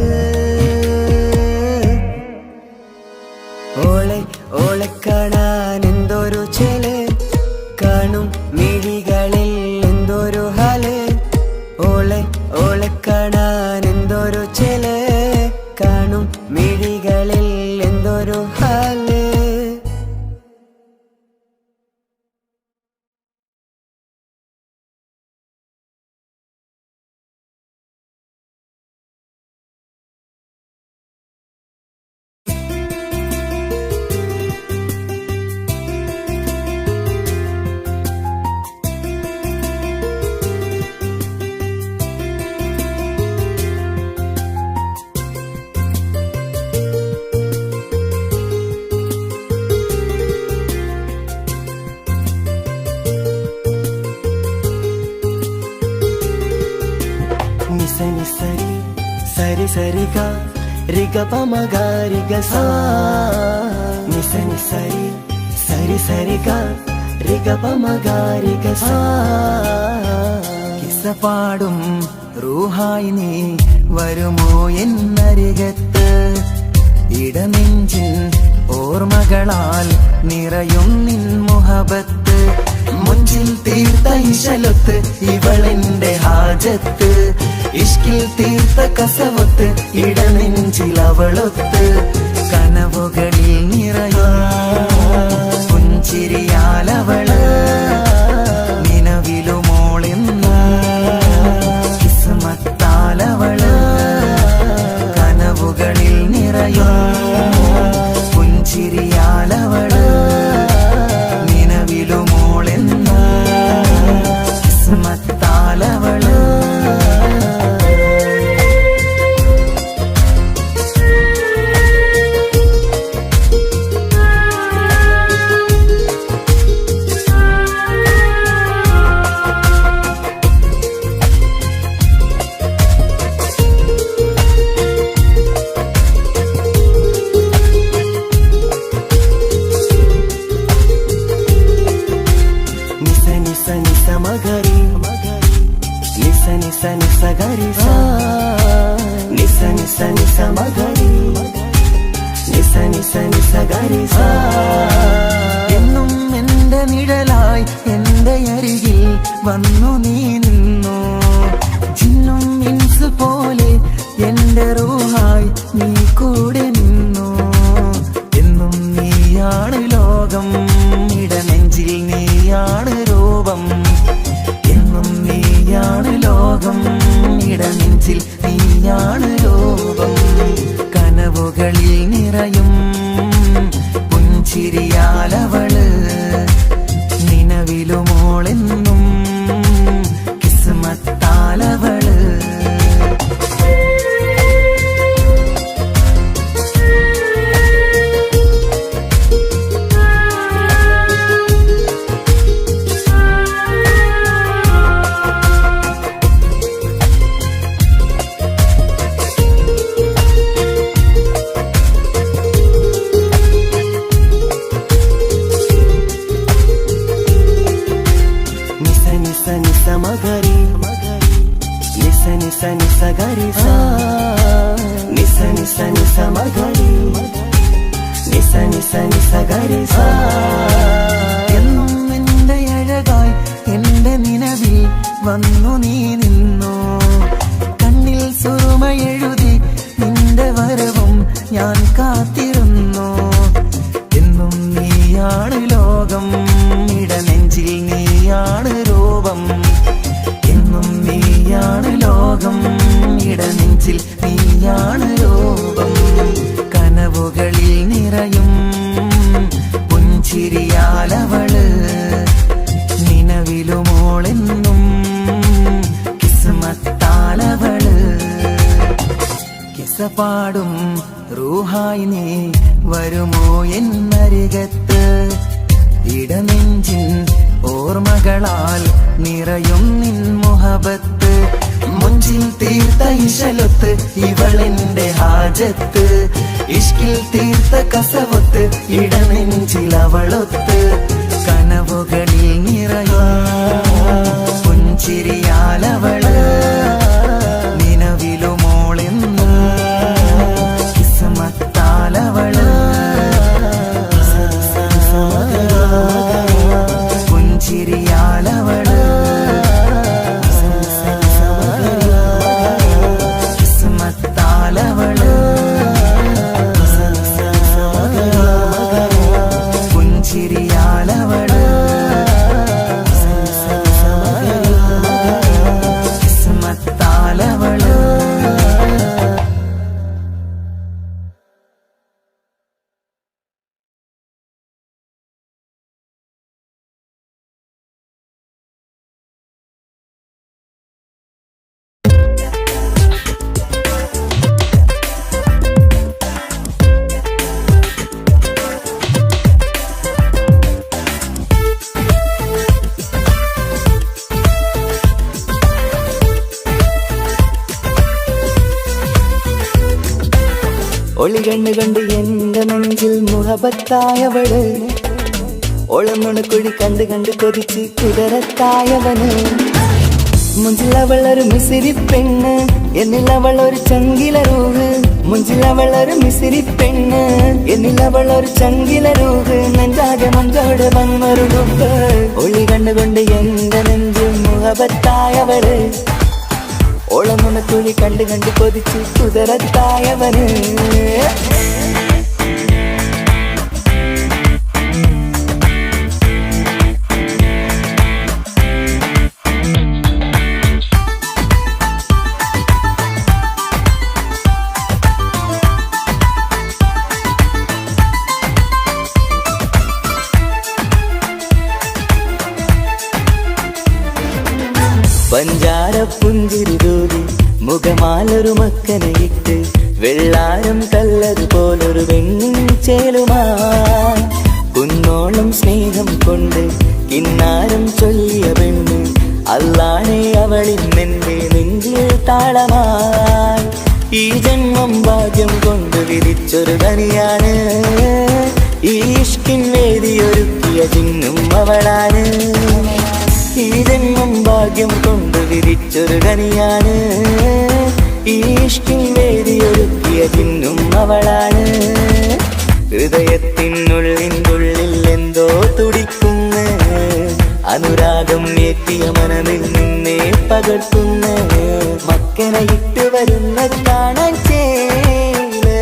ഓളെ ഓളെ കാണാൻ എന്തൊരു ചെല്, കാണും മിഴികളിൽ എന്തൊരു ഹാല്, ഓളെ ഓളെ കാണാൻ എന്തൊരു ചെല്, കാണും മിഴികളിൽ എന്തൊരു ഹാല്. నిసని సరి సరి సరిగా రిగ పమగ రిగ సా, నిసని సరి సరి సరిగా రిగ పమగ రిగ సా. കിസ്സപാടും റൂഹായി നീ വരുമോ എന്നരികത്ത്, ഇടനെഞ്ചിൻ ഓർമ്മകളാൽ നിറയും നിൻ മുഹബത്ത്, മുഞ്ചിൽ തീർത്ത ഇശലൊത്ത് ഇവളെന്റെ ഹാജത്ത്, ഇഷ്കിൽ തീർത്ത കസവത്ത് ഇടനെഞ്ചിൽ അവളൊത്ത്, കനവുകളിൽ നിറയും പുഞ്ചിരിയാലവള്, നിലവിലുമോളെന്ന കിസ്മത്താലവള്, കനവുകളിൽ നിറയും പുഞ്ചിരിയാലവള്, നിലവിൽ നിസ നിസ മകരി നിസ നിസ നിസ ഗരി സ. എന്നും എന്റെ നിഴലായി എന്റെ അരികിൽ വന്നു നീ നിന്നു. ജിന്നും ഇൻസ് പോലെ എന്റെ റൂഹായി നീ കൂടെ നിന്നു. എന്നും നീയാണ് ലോകം, ഇടനെഞ്ചിൽ നീയാണ് രൂപം. എന്നും നീയാണ് ലോകം, ഇടനെഞ്ചിൽ നീയാണ് രൂപം. കനവുകളിൽ നിറയും പുഞ്ചിരിയാലവള്, നിലവിലുമോളെന്നും കിസ്മത്താലവള്. മകരി നിസ നിസ നിസ ഗരി സ. നിസ നിസ നിസ മകരി നിസ നിസ നിസ ഗരി സ. എന്നും എന്റെ അഴകായി എന്റെ നിലവിൽ വന്നു നീ നിന്നു. കണ്ണിൽ സുറുമയെഴുതി നിന്റെ വരവും ഞാൻ കാത്തിരുന്നു. എന്നും നീയാണ് ലോകം, ഇടനെഞ്ചിൽ നീയാണ് രൂപം. എന്നും നീയാണ് ലോകം, ഇടനെഞ്ചിൽ നീയാണ് രൂപം. കനവുകളിൽ നിറയും പുഞ്ചിരിയാലവള്, നിലവിലുമോളെന്നും കിസ്മത്താലവള്. കിസപാടും റൂഹായി നീ വരുമോ എന്നരികത്ത്. ഇടനെഞ്ചിൻ ഓർമ്മകളാൽ നിറയും നിൻ മുഹബത്ത്. മുഞ്ചിൽ തീർത്ത ഇശലൊത്ത് ഇവളെന്റെ ഹാജത്ത്. ഇഷ്കിൽ തീർത്ത കസവത്ത് ഇടനെഞ്ചിൽ അവളൊത്ത്. കനവുകളിൽ നിറയും പുഞ്ചിരിയാലവള്, നിലവിലുമോളെന്നും കിസ്മത്താലവള്. പുഞ്ചിരിയാലവള്, കിസ്മത്താലവള്. പുഞ്ചിരിയാലവള്, കിസ്മത്താലവള്. ഒളി കണ്ണു കണ്ട് എന്റെ നെഞ്ചിൽ മുഹബത്തായവള്. ഒളന്നുണക്കുഴി കണ്ട് കണ്ട് കൊതിച്ച് കുതിരത്തായവന്. മുഞ്ചിലവളൊരു മിസിരി പെണ്ണ്, എന്നിലവളൊരു ചങ്കില രൂഹ്. മുഞ്ചിലവളൊരു മിസിരി പെണ്ണ്, എന്നിലവളൊരു ചങ്കില രൂഹ്. നെഞ്ചാകെ മഞ്ചോട് വന്നൊരു ലുക്ക്. ഒളി കണ്ണുകൊണ്ട് എന്റെ നെഞ്ചിൽ മുഹബത്തായവള്. ഓളന്നുണക്കുഴി കണ്ട് കണ്ട് കൊതിച്ച് കുതിരത്തായവന്. പഞ്ചാര പുഞ്ചിരി തൂകി മുഖമാലൊരു മക്കനയിട്ട്. വെള്ളാരം കല്ലതുപോലൊരു വെണ്ണിൻ ചേലുമായി. കുന്നോളം സ്നേഹം കൊണ്ട് കിന്നാരം ചൊല്ലിയ പെണ്ണ്. അല്ലാണെ അവളിന്നെന്റെ നെഞ്ചിൽ താളമായി. ഈ ജന്മം ഭാഗ്യം കൊണ്ട് വിധിച്ചൊരു തനിയാണ്. ഈ ഇഷ്കിൻ വേദിയൊരുക്കിയ ജിന്നും അവളാണ്. ഈ ജന്മം ഭാഗ്യം കൊണ്ട് വിധിച്ചൊരു കനിയാണ്. ഈഷ്കിൻ വേദിയൊരുക്കിയ ചിന്നും അവളാണ്. ഹൃദയത്തിനുള്ളിൽ എന്തോ തുടിക്കുന്ന അനുരാഗം ഏറ്റിയ മനമിൽ നിന്നെ പകർത്തുന്ന മക്കനെ ഇട്ട് വരുന്നത് കാണാൻ ചേല്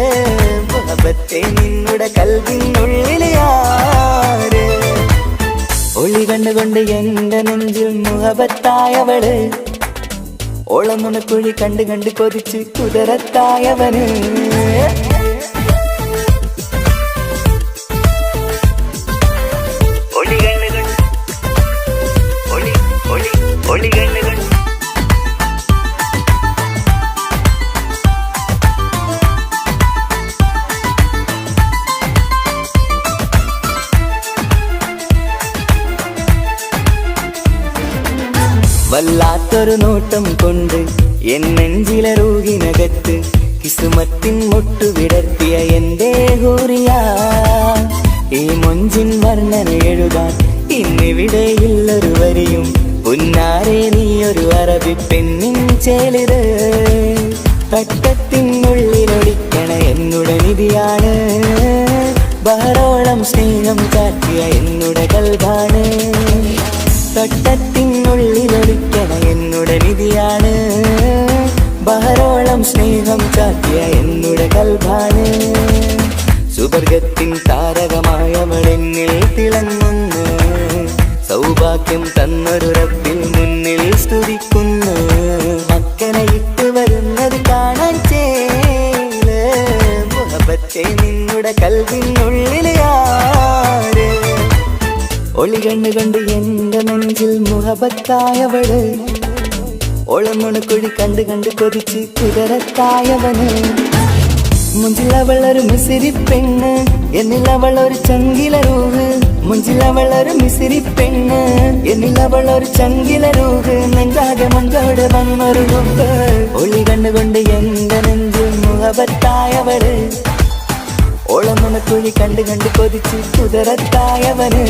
മുഹബത്തെ നിന്നുടെ കൽവിനുള്ളിലെ ആര്. ഒളി കണ്ടുകൊണ്ട് എന്റെ നെഞ്ചിൽ മുഹബത്തായവള്, ഓളം നുണക്കുഴി കണ്ട് കണ്ട് കൊതിച്ച് കുതിരത്തായവന്. വല്ലാത്തൊരു നോട്ടം കൊണ്ട് എൻ നെഞ്ചിലെ റൂഹിനകത്ത് കിസുമത്തിൻ മുട്ടു വിടർത്തിയ എന്റെ ഹൂറിയ. ഈ മൊഞ്ചിൻ വർണ്ണന എഴുതാൻ ഇന്നിവിടെയുള്ളൊരു വരിയും പുന്നാരെ നീയൊരു അറബി പെണ്ണിൻ ചേലിത്. തട്ടത്തിനുള്ളിലൊളിക്കണ എന്നുടെ നിധിയാണ്, ബഹറോളം സ്നേഹം ചാറ്റിയ എന്നുടെ കൽബാണ്. തട്ടത്തിനുള്ളിലൊളിക്കണ എന്നുടെ നിധിയാണ്, ബഹറോളം സ്നേഹം ചാറ്റിയ എന്നുടെ കൽബാണ്. സുവർഗത്തിൻ താരകമായവളെന്നിൽ തിളങ്ങുന്നു, സൗഭാഗ്യം തന്നൊരു റബ്ബിൽ മുന്നിൽ സ്തുതിക്കുന്നു. മക്കനെ ഇട്ട് വരുന്നത് കാണാൻ ചേല് മുഹബത്തെ നിന്നുടെ കൽവിനുള്ളിലെ ആര്. ഒളി കണ്ടുകൊണ്ട് എന്റെ നെഞ്ചിൽ മുഹബത്തായവള്, ഓളം നുണക്കുഴി കണ്ട് കണ്ട് കൊതിച്ച് കുതിരത്തായവന്. മുഞ്ചിലവളൊരു മിസിരി പെണ്ണ്, എന്നിലവളൊരു ചങ്കില റൂഹ്. മുഞ്ചിലവളൊരു മിസിരി പെണ്ണ്, എന്നിലവളൊരു ചങ്കില റൂഹ്. നെഞ്ചാകെ മഞ്ചോട് വന്നൊരു റൂഹ്. ഒളി കണ്ടുകൊണ്ട് എന്റെ നെഞ്ചിൽ മുഹബത്തായവള്, ഓളം നുണക്കുഴി കണ്ട് കണ്ട് കൊതിച്ച് കുതിരത്തായവന്.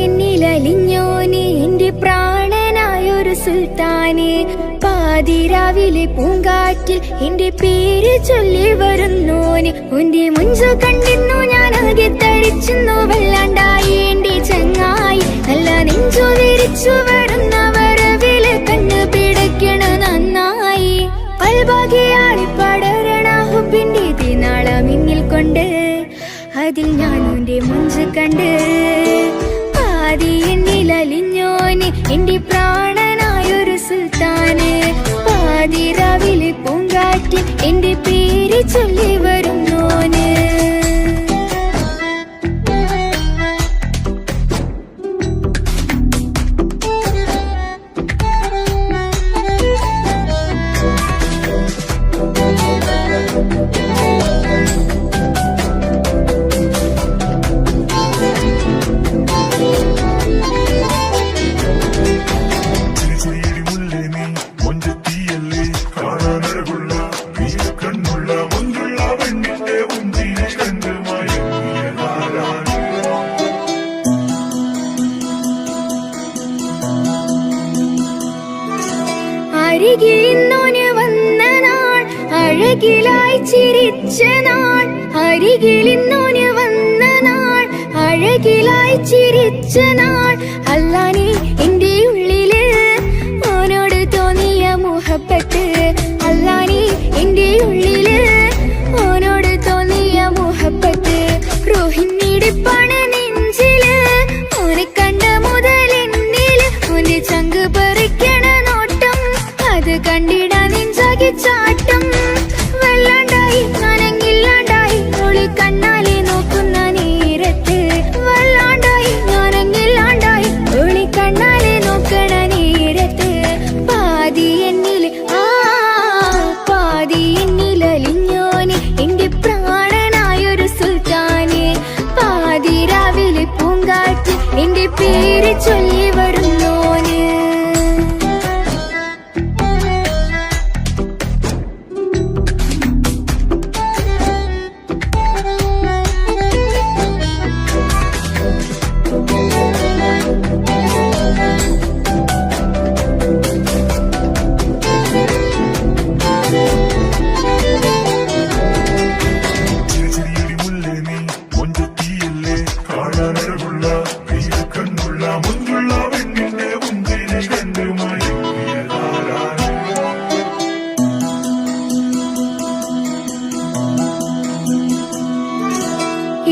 എന്നിലലിഞ്ഞോനെ എന്റെ പ്രാണനായൊരു സുൽത്താനെ. പാതിരാവിലെ പൂങ്കാറ്റിൽ എന്റെ പേര് ചൊല്ലി വരുന്നോന്. ഉന്റെ മുഞ്ചു കണ്ടിരുന്നു ഞാൻ ആകെ തരിച്ചു വല്ലാണ്ടായി എന്റെ ചങ്ങായി. നല്ല നെഞ്ചു വിരിച്ചു വരുന്ന വരവില് കണ്ണു പിടയ്ക്കണ നന്നായി. പൽഭാഗ്യാളി പടരണ ഹുബിന്റെ തിനാള മിന്നിൽ കൊണ്ട് അതിൽ ഞാൻ ഉന്റെ മുഞ്ചു കണ്ട്. പാതി എന്നിലലിഞ്ഞോന് എന്റെ പ്രാണനായൊരു സുൽത്താന്. പാതിരാവിലെ പൂങ്കാറ്റിൽ എന്റെ പേര് ചൊല്ലി വരുന്നോന്. അരികിലിന്നോന് വന്ന നാൾ, അഴകിലായി ചിരിച്ച നാൾ. അരികിലിന്നോന് വന്ന നാൾ, അഴകിലായി ചിരിച്ച നാൾ. അല്ലാനെ എന്റെ ഉള്ളില് ഓനോട് തോന്നിയ മുഹബത്ത്. അല്ലാനെ എന്റെ ഉള്ളില് ഓനോട് തോന്നിയ മുഹബത്ത്. റോഹിണിടിപ്പാണ് നെഞ്ചില്, ഓനെ കണ്ട മുതൽ എന്നില്. ഓന്റെ ചങ്ക് പറിക്കണ നോട്ടം അത് കണ്ടിട എന്റെ പേര് ചൊല്ലി വരുന്നോന്.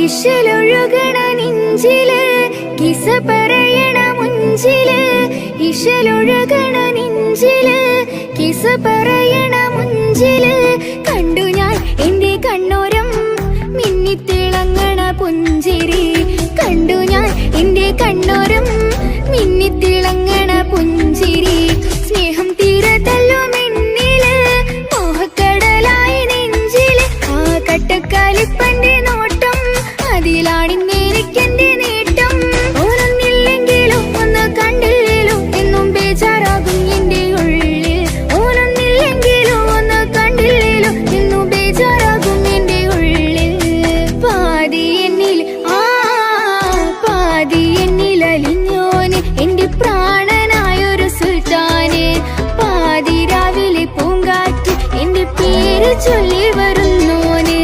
ഇശലൊഴുകണ നെഞ്ചില് കിസ പറയണ മുഞ്ചില്. ഇശലൊഴുകണ നെഞ്ചില് കിസ പറയണ മുഞ്ചില്. കണ്ടു ഞാൻ എന്റെ കണ്ണോരം മിന്നിത്തിളങ്ങണ പുഞ്ചിരി. കണ്ടു ഞാൻ എന്റെ കണ്ണോരം മിന്നിത്തിളങ്ങണ പുഞ്ചിരി. സ്നേഹം തീരതല്ലും എന്നില് മോഹക്കടലായി നെഞ്ചില്. ആ കട്ടക്കാലിപ്പന്റെ നോട്ടം അതിലാണിന്നെനിക്കെന്റെ നേട്ടം. ഓനൊന്നില്ലെങ്കിലും ഒന്ന് കണ്ടില്ലേലും എന്നും ബേജാറാകും എന്റെ ഉള്ളിൽ. ഓനൊന്നില്ലെങ്കിലും ഒന്ന് കണ്ടില്ലേലും എന്നും ബേജാറാകും എന്റെ ഉള്ളിൽ. പാതി എന്നിൽ പാതി എന്നിൽ അലിഞ്ഞോന് എന്റെ പ്രാണനായൊരു സുൽത്താന്. പാതി രാവിലെ പൂങ്കാറ്റ് എന്റെ പേര് ചൊല്ലി വരുന്നോന്.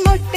മുട്ട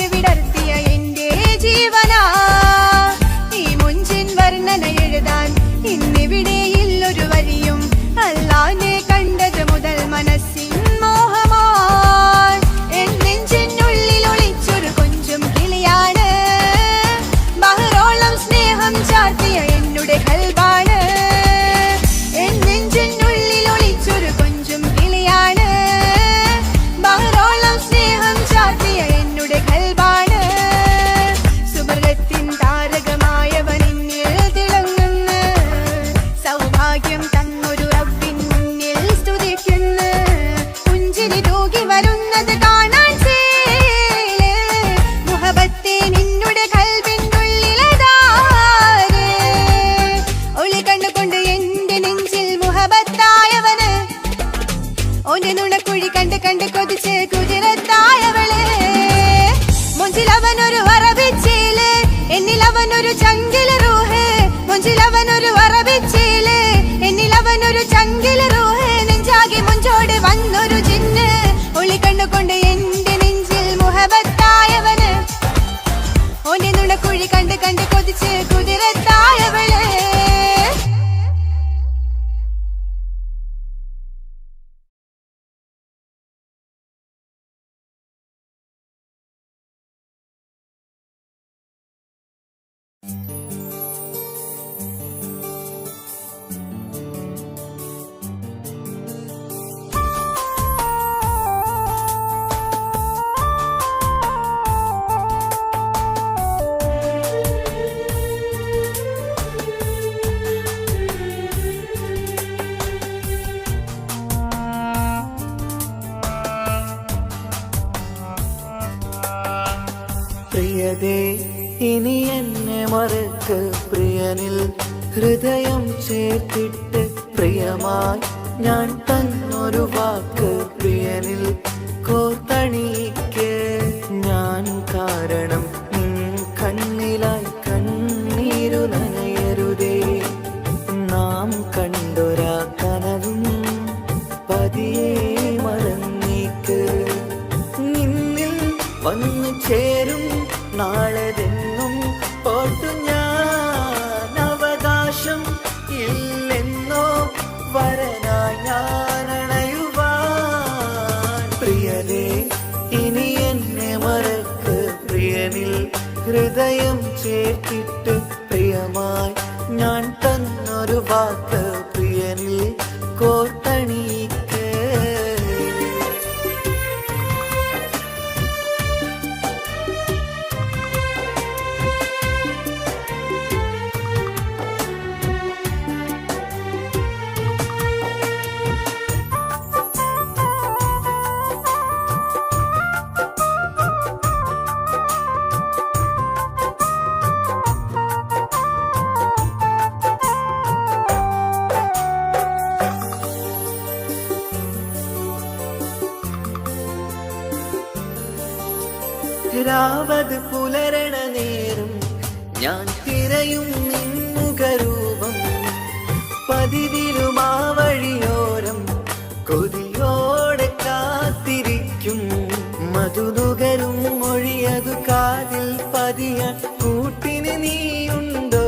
നുണക്കുഴി കണ്ട് കണ്ട് കൊതിച്ച് കുതിരത്തായവള് മുഞ്ചിലവനൊരു വറവിച്ചേല് എന്നിലവനൊരു ചങ്കില് റൂഹ് മുഞ്ചിലവനൊരു വറവിച്ചേല് എന്നിലവനൊരു ചങ്കില് റൂഹ് നെഞ്ചാകെ മുഞ്ചോട് വന്നൊരു ജിന്ന് ഒളി കണ്ണുകൊണ്ട് എന്റെ നെഞ്ചിൽ മുഹബത്തായവന് ഓന്റെ നുണക്കുഴി കണ്ട് കണ്ട് കൊതിച്ച് കുതിരത്തായവള് പ്രിയതേ ഇനി എന്നെ മറക്ക് പ്രിയനിൽ ഹൃദയം ചേർത്തിട്ട് പ്രിയമായി ഞാൻ തന്നൊരു വാക്ക് പ്രിയനിൽ കോർത്തണിക്ക് ഞാൻ കാരണം നിൻ കണ്ണിലായി കണ്ണീരു നനയരുതേ നാം കണ്ടൊരാ കനവും പതിയെ മറന്നേക്ക് നിന്നിൽ വന്നു ചേരും നാളെതെന്നും ഓർത്തു ഞാൻ അവകാശം ഇല്ലെന്നോ വരനായി ഞാൻ അണയുവാൻ പ്രിയനേ ഇനി എന്നെ മറക്ക് പ്രിയനിൽ ഹൃദയം ചേർത്തിട്ട് പ്രിയമായി ഞാൻ തന്നൊരു വാക്ക് പ്രിയനിൽ കോർത്തണിക്ക് രാവത് പുലരണ നേരം ഞാൻ തിരയും നിൻമുഖരൂപം പതിവിലും ആ വഴിയോരം കൊതിയോടെ കാത്തിരിക്കും മധുനുകരും മൊഴിയതു കാതിൽ പതിയാൻ കൂട്ടിന് നീയുണ്ടോ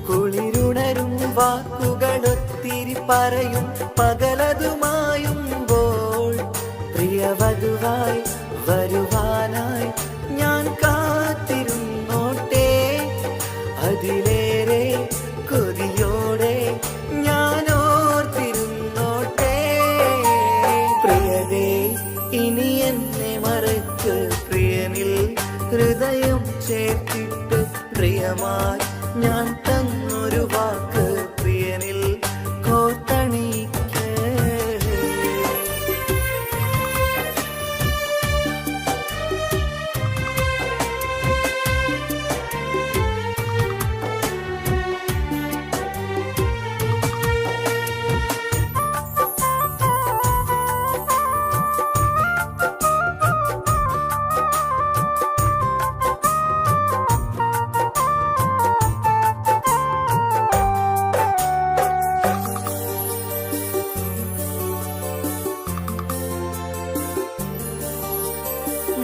കുളിരുണരും വാക്കുകളൊത്തിരി പറയും പകലതുമായുമ്പോൾ പ്രിയവധുവായി വരുവാനായി ഞാൻ കാത്തിരുന്നോട്ടെ അതിലേറെ കൊതിയോടെ ഞാൻ ഓർത്തിരുന്നോട്ടെ പ്രിയതേ ഇനി എന്നെ മറക്ക് പ്രിയനിൽ ഹൃദയം ചേർത്തിട്ട് പ്രിയമായി ഞാൻ തന്നൊരു വാക്ക് പ്രിയനിൽ കോർത്തണിക്ക്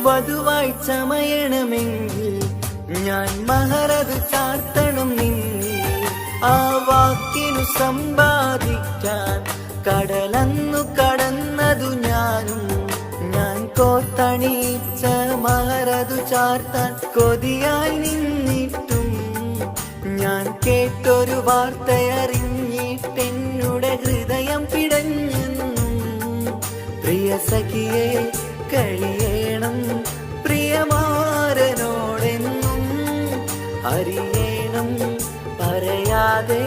വധുവായി ചമയണമെങ്കിൽ ഞാൻ മഹറത് ചാർത്തണം നിന്നിൽ ആ വാക്കിനു സമ്പാദിക്കാൻ കടലന്നു കടന്നതു ഞാനും ഞാൻ കോർത്തണിച്ച മഹറതു ചാർത്താൻ കൊതിയായി നിന്നിട്ടും ഞാൻ കേട്ടൊരു വാർത്തയറിഞ്ഞിട്ടെന്നുടെ ഹൃദയം പിടഞ്ഞെന്നും പ്രിയ സഖിയെ കഴിയണം പ്രിയമാരനോടെന്നും അറിയണം പറയാതെ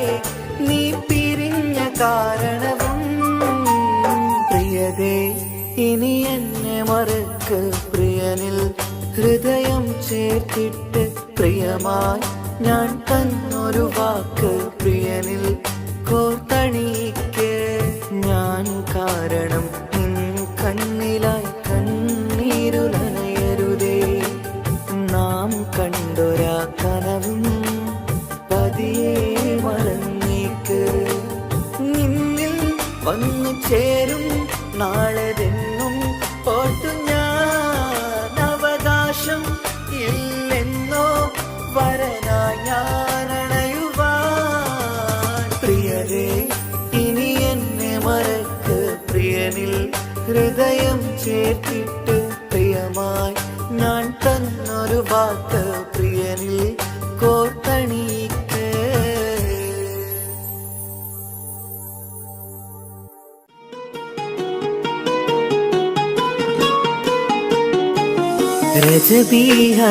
നീ പിരിഞ്ഞ കാരണവും പ്രിയതേ ഇനി എന്നെ മറക്ക് പ്രിയനിൽ ഹൃദയം ചേർത്തിട്ട് പ്രിയമായി ഞാൻ തന്നൊരു വാക്ക് പ്രിയനിൽ കോർത്തണിക്ക് ഞാൻ കാരണം കണ്ണിലായി കണ്ണീരു നനയരുതേ. നാം കണ്ടൊരാ കനവും പതിയെ മറന്നേക്ക്. നിന്നിൽ വന്നു ചേരും നാളെതെന്നും ഓർത്തു ഞാൻ. അവകാശം ഇല്ലെന്നോ വരനായി ഞാനണയുവാൻ. പ്രിയരേ ഇനി എന്നെ മറക്ക്. പ്രിയനിൽ ഹൃദയം ചേർത്തിട്ട് പ്രിയമായി ഞാൻ തന്നൊരു വാക്ക് പ്രിയനിൽ കോർത്തണിക്ക്.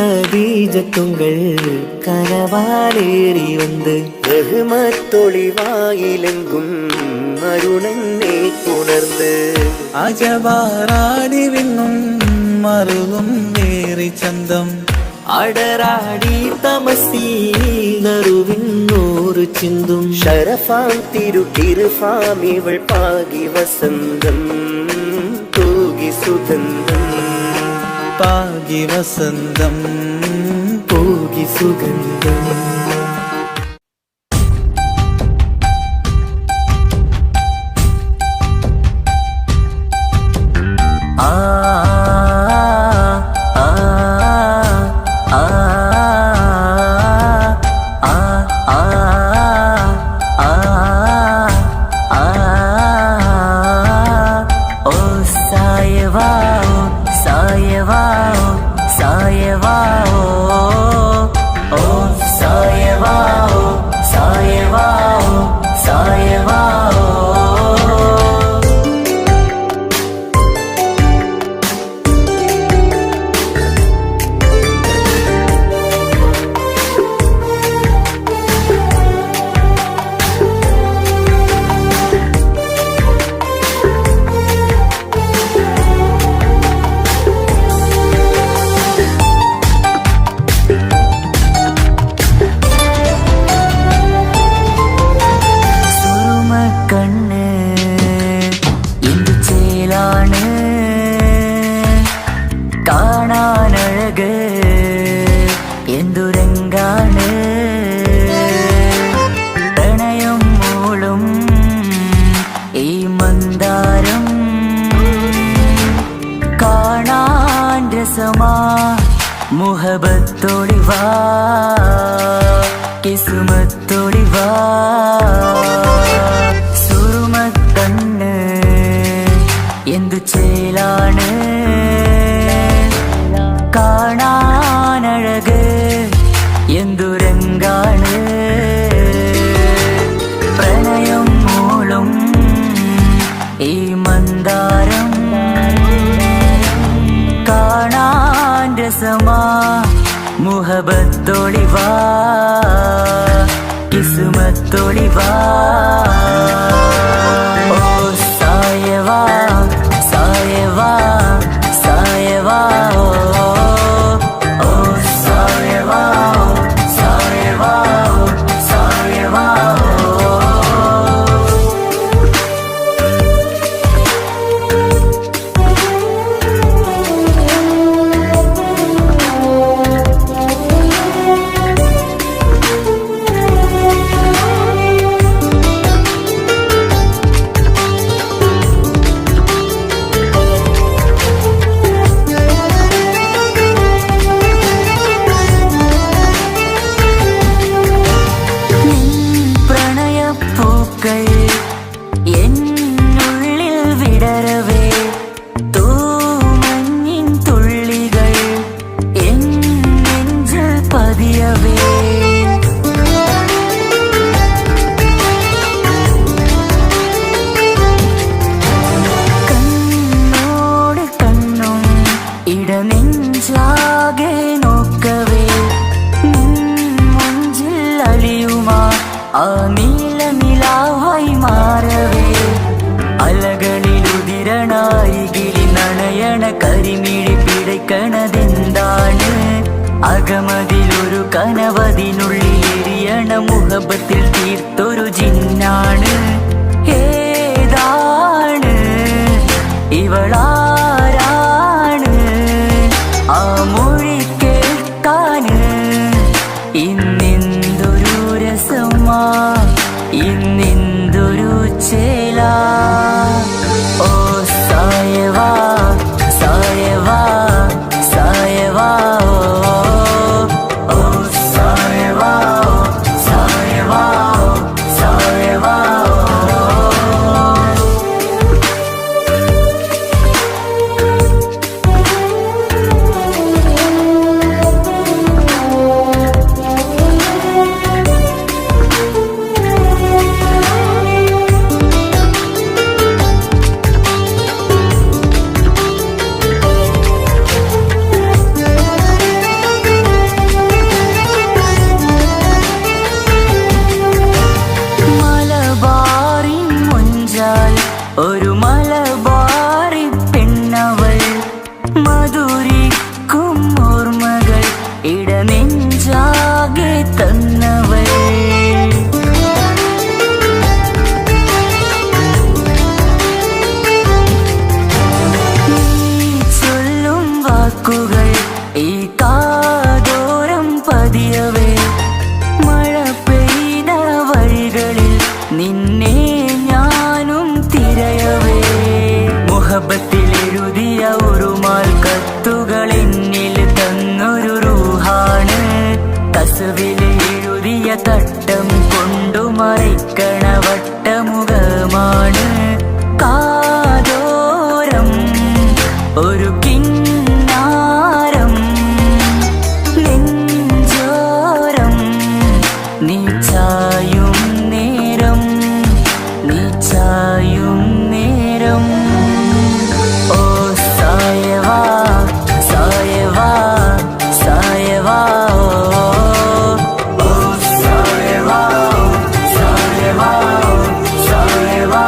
ரஜபீஜத்துங்கள் கனவாலேறி வந்து ரஹ்மத்தொளிவாயிலெங்கும் அருணன்னே உணர்ந்து അജവാറാടി വിണ്ണും മറുകും വേറി ചന്തം അടരാടി തമസീനറുവിന്നൂറ് ചിന്തും ഷറഫാം തിരുകിരുഫാം ഇവൾ പാകി വസന്തം തൂകി സുഗന്ധം പാകി വസന്തം പോകി സുഗന്ധം. ആ ആ ആ ആ ആ ആ ഓ സായവാ സായവാ സായവാ ഓ സായവാ സായവാ സായവാ. കാണാനഴക് എന്തുരങ്കാണ് പ്രണയം മൂളും ഈ മന്ദാരം കാണാൻ രസമാ മുഹബത്തോടിവാ കിസ്മത്തോടിവാ സുറുമക്കണ്ണ് എന്തു ചേലാണ് കാണാനഴക് എന്തുരങ്കാണ് പ്രണയം മൂളും ഈ മന്ദാരം കാണാൻ രസമാ മുഹബത്തോളിവാ കിസ്മത്തോളിവാ. ഓ സായവാ സായവാ സായവാ ഓ സായവാ സായവാ സായവാ. കരിമിഴിപ്പിടക്കണതെന്താണ് അകമതിലൊരു കനവതിനുള്ളിൽ എരിയണ മുഹബത്തിൽ തീർത്തൊരു ജിന്നാണ് ഏതാണ് ഇവളാരാണ് ആ മൊഴി കേൾക്കാന് ഇന്നെന്തൊരു രസമാ ഇന്നെന്തൊരു ചേല ഓ സായവാ സായവാ സായവാ ഓ സായവാ സായവാ സായവാ മലബാറിൻ മുഞ്ചാൽ ഒരു മലബാറി പെണ്ണവൾ മധുരിക്കും ഓർമ്മകൾ ഇടനെഞ്ചാകെ തന്നവൾ നീ ചൊല്ലും വാക്കുകൾ ഈ കാതോരം പതിയവേ മഴ പെയ്ത വഴികളിൽ നിന്നെ ഞാനും തിരയവേ മുഹബത്തിൽ എഴുതിയ ഒരു മാൽ കത്തുകൾ എന്നിൽ തന്നൊരു റൂഹാണ് കസുവിൽ എഴുതിയ തട്ടം കൊണ്ടു മറിക്കണ വട്ടമുഖമാണ് കാതോരം ഒരു കിന്നാരം നെഞ്ചോരം നീ ചായും നേരം നീ ചായും നേരം ഓ സായവാ സായവാ സായവാ ഓ സായവാ സായവാ സായവാ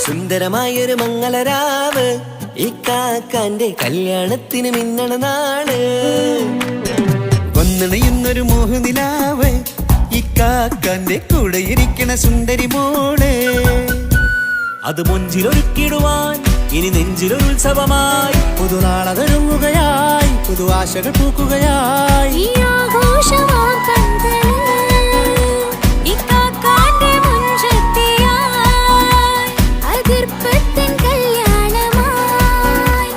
സുന്ദരമായൊരു മംഗളരാവ് ഇക്കാക്കാന്റെ കല്യാണത്തിന് മിന്നണ നാള്. വന്നണയുന്നൊരു മോഹനിലാവ് ഇക്കാക്കാന്റെ കൂടെ ഇരിക്കണ സുന്ദരി മോള്. അത് മുഞ്ചിലൊരുക്കിടുവാൻ ഇനി നെഞ്ചിലൊരു ഉത്സവമായി പുതുനാളതൊരുങ്ങുകയായി പുതുആശകൾ പൂക്കുകയായി. ഈ ആഘോഷമാം പന്തലിൽ ഇക്കാക്കാന്റെ മുൻചെത്തിയായി അതിർപ്പത്തിൻ കല്യാണമായി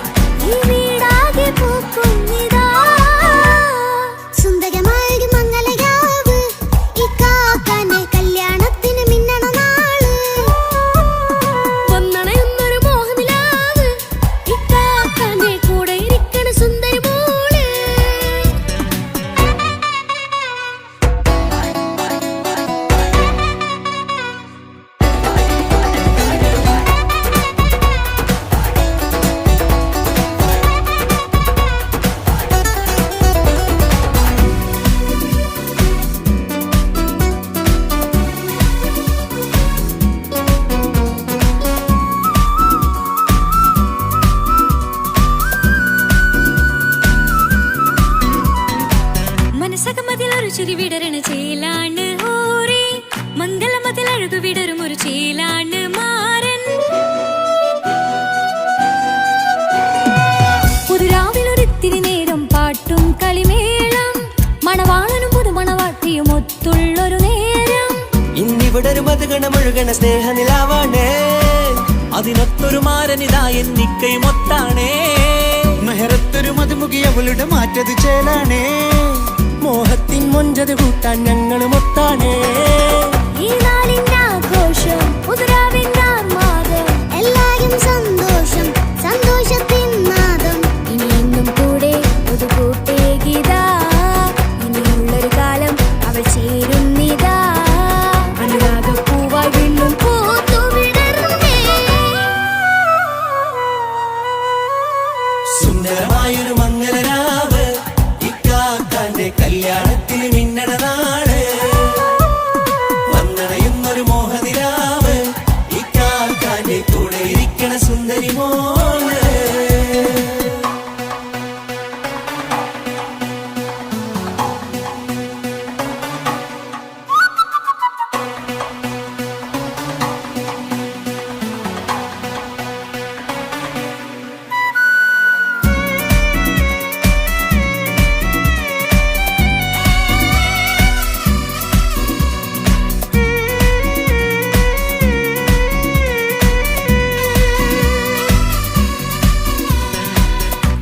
ഈ വീടാകെ പൂക്കുന്നിതാ. സുന്ദരമായൊരു മംഗളരാവ് ഇക്കാക്കാന്റെ കല്യാണത്തിന് മിന്നണ നാള്. വന്നണയുന്നൊരു മോഹനിലാവ് ഇക്കാക്കാന്റെ കൂടെ ഇരിക്കണ സുന്ദരി മോള്. മനസ്സകമതിലൊരു ചിരി വിടരണ ചേലാണ് ഹോറി മംഗളമതിൽ അഴുതു വിടരും ഒരു ചേലാണ് മാരൻ. പുതുരാവിലൊരിത്തിരി നേരം പാട്ടും കളിമേളം മണവാളനും പുതുമണവാട്ടിയും ഒത്തുള്ളൊരു നേരം. ഇന്നിവിടൊരു മധുഗണമൊഴുകണ സ്നേഹനിലാവാണ്. അതിനൊത്തൊരു മാരനിതാ എന്നിക്കൈമൊത്താണേ. മെഹറത്തൊരു മധുമുഖി അവളുടെ മാറ്റത് ചേലാണേ. മോഹത്തിൻ മൊഞ്ചത് കൂട്ടാൻ ഞങ്ങളും ഒത്താണേ. ഈ നാളിന്റെ ആഘോഷം പുതുരാവിന്റെ ആർമാദം എല്ലാരും സന്തോഷം സന്തോഷത്തിൻ നാദം. ഇനി എന്നും കൂടെ പുതുകൂട്ടേ ഗീതാ ഇനിയുള്ളൊരു കാലം അവൾ ചേരുന്നിതാ. അനുരാഗപ്പൂവായി വീണ്ടും പൂത്തുവിടരുന്നേ. സുന്ദരമായൊരു മംഗളരാവ് ഇക്കാക്കാന്റെ കല്യാണത്തിന് മിന്നണ നാള്. വന്നണയുന്നൊരു മോഹനിലാവ് ഇക്കാക്കാന്റെ കൂടെ ഇരിക്കണ സുന്ദരി മോള്.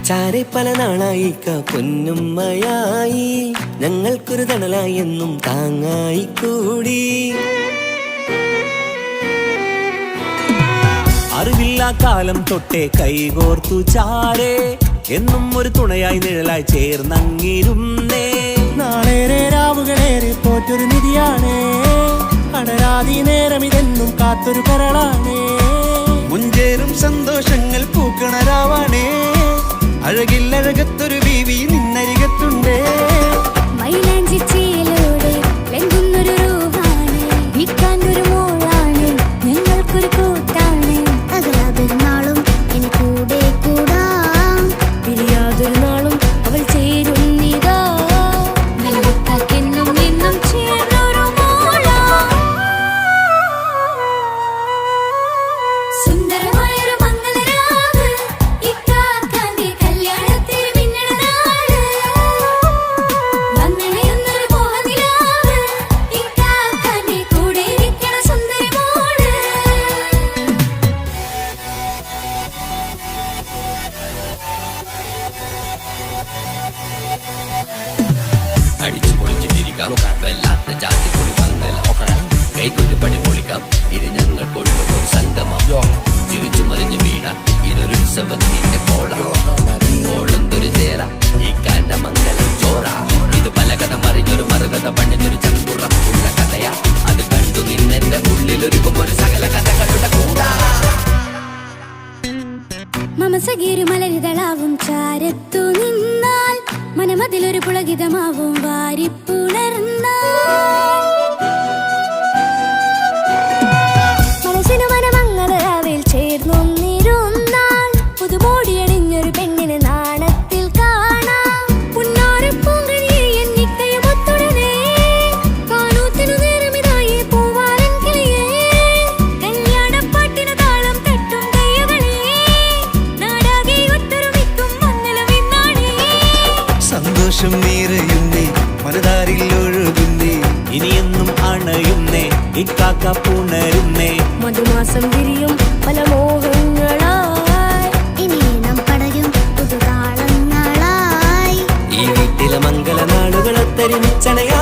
ചാരെ പല നാളായി പൊന്നുമ്മയായി ഞങ്ങൾക്കൊരു തണലായി എന്നും താങ്ങായി കൂടി. അറിവില്ലാ കാലം തൊട്ടേ കൈകോർത്തു ചാരേ എന്നും ഒരു തുണയായി നിഴലായി ചേർന്നങ്ങിരുന്നേ. നാളേറെ രാവുകളേറെ പോറ്റൊരു നിധിയാണേ. അടരാതി നേരം ഇതെന്നും കാത്തൊരു കരളാണേ. മുഞ്ചേറും സന്തോഷങ്ങൾ പൂക്കണരാവാണേ. അഴകില്ലഴകത്തൊരു ബീവി നിന്നരികത്തുണ്ടേ. മൈലാഞ്ചി ചേലോടെ ലംഘുന്നൊരു റൂഹാണ് വിക്കാനൊരു മോളാണ് ഞങ്ങൾക്കൊരു കൂട്ടാണ്. അകലാതൊരുനാളും എന്നെ കൂടെ കൂടാം പിരിയാതൊരു നാളും അവൾ ചേരുന്നിതാ. നൽകുക്കാക്കെന്നും എന്നും ചേർന്നൊരു മോളാ. സുന്ദരമായൊരു മംഗളരാവ് ഇക്കാക്കാന്റെ കല്യാണത്തിന് മിന്നണ നാള്. വന്നണയുന്നൊരു മോഹനിലാവ് ഇക്കാക്കാന്റെ കൂടെ ഇരിക്കണ സുന്ദരി മോള്. അടിച്ചു പൊളിച്ചിട്ടിരിക്കാം വല്ലാത്ത ജാതി പൊളി പന്തല. കൈകൊട്ടി പടി പൊളിക്കാം ഇത് ഞങ്ങൾക്കുള്ള ഒരു സംഗമം. ചിരിച്ചു മറിഞ്ഞ് വീണ ഇതൊരു ഉത്സവത്തിന്റെ കോളം. ഓളന്തൊരു ചേര ഈ കാന്റെ മംഗളം ചോറ. ഇത് പലകഥ മറിഞ്ഞൊരു മറുകഥ പണിഞ്ഞൊരു ചങ്കുറപ്പുള്ള കഥയാ. അത് കണ്ടു നിന്നെന്റെ ഉള്ളിലൊരുക്കും ഒരു സകല കഥകളുടെ കൂടാ. മമസഗീരു മലരിതളാവും ചാരത്തു നിന്നാൽ മനമതിലൊരു പുളകിതമാവും വാരിപ്പുണർന്നാൽ. മനസ്സിനു മനമംഗളരാവിൽ കാക്ക പുണരുന്നേ. മധുമാസം വിരിയും പല മോഹങ്ങളായി ഇനി നാം പടരും പുതുതാളങ്ങളായി ഈ വീട്ടിലെ മംഗളനാളുകളൊത്തരിച്ചണയാ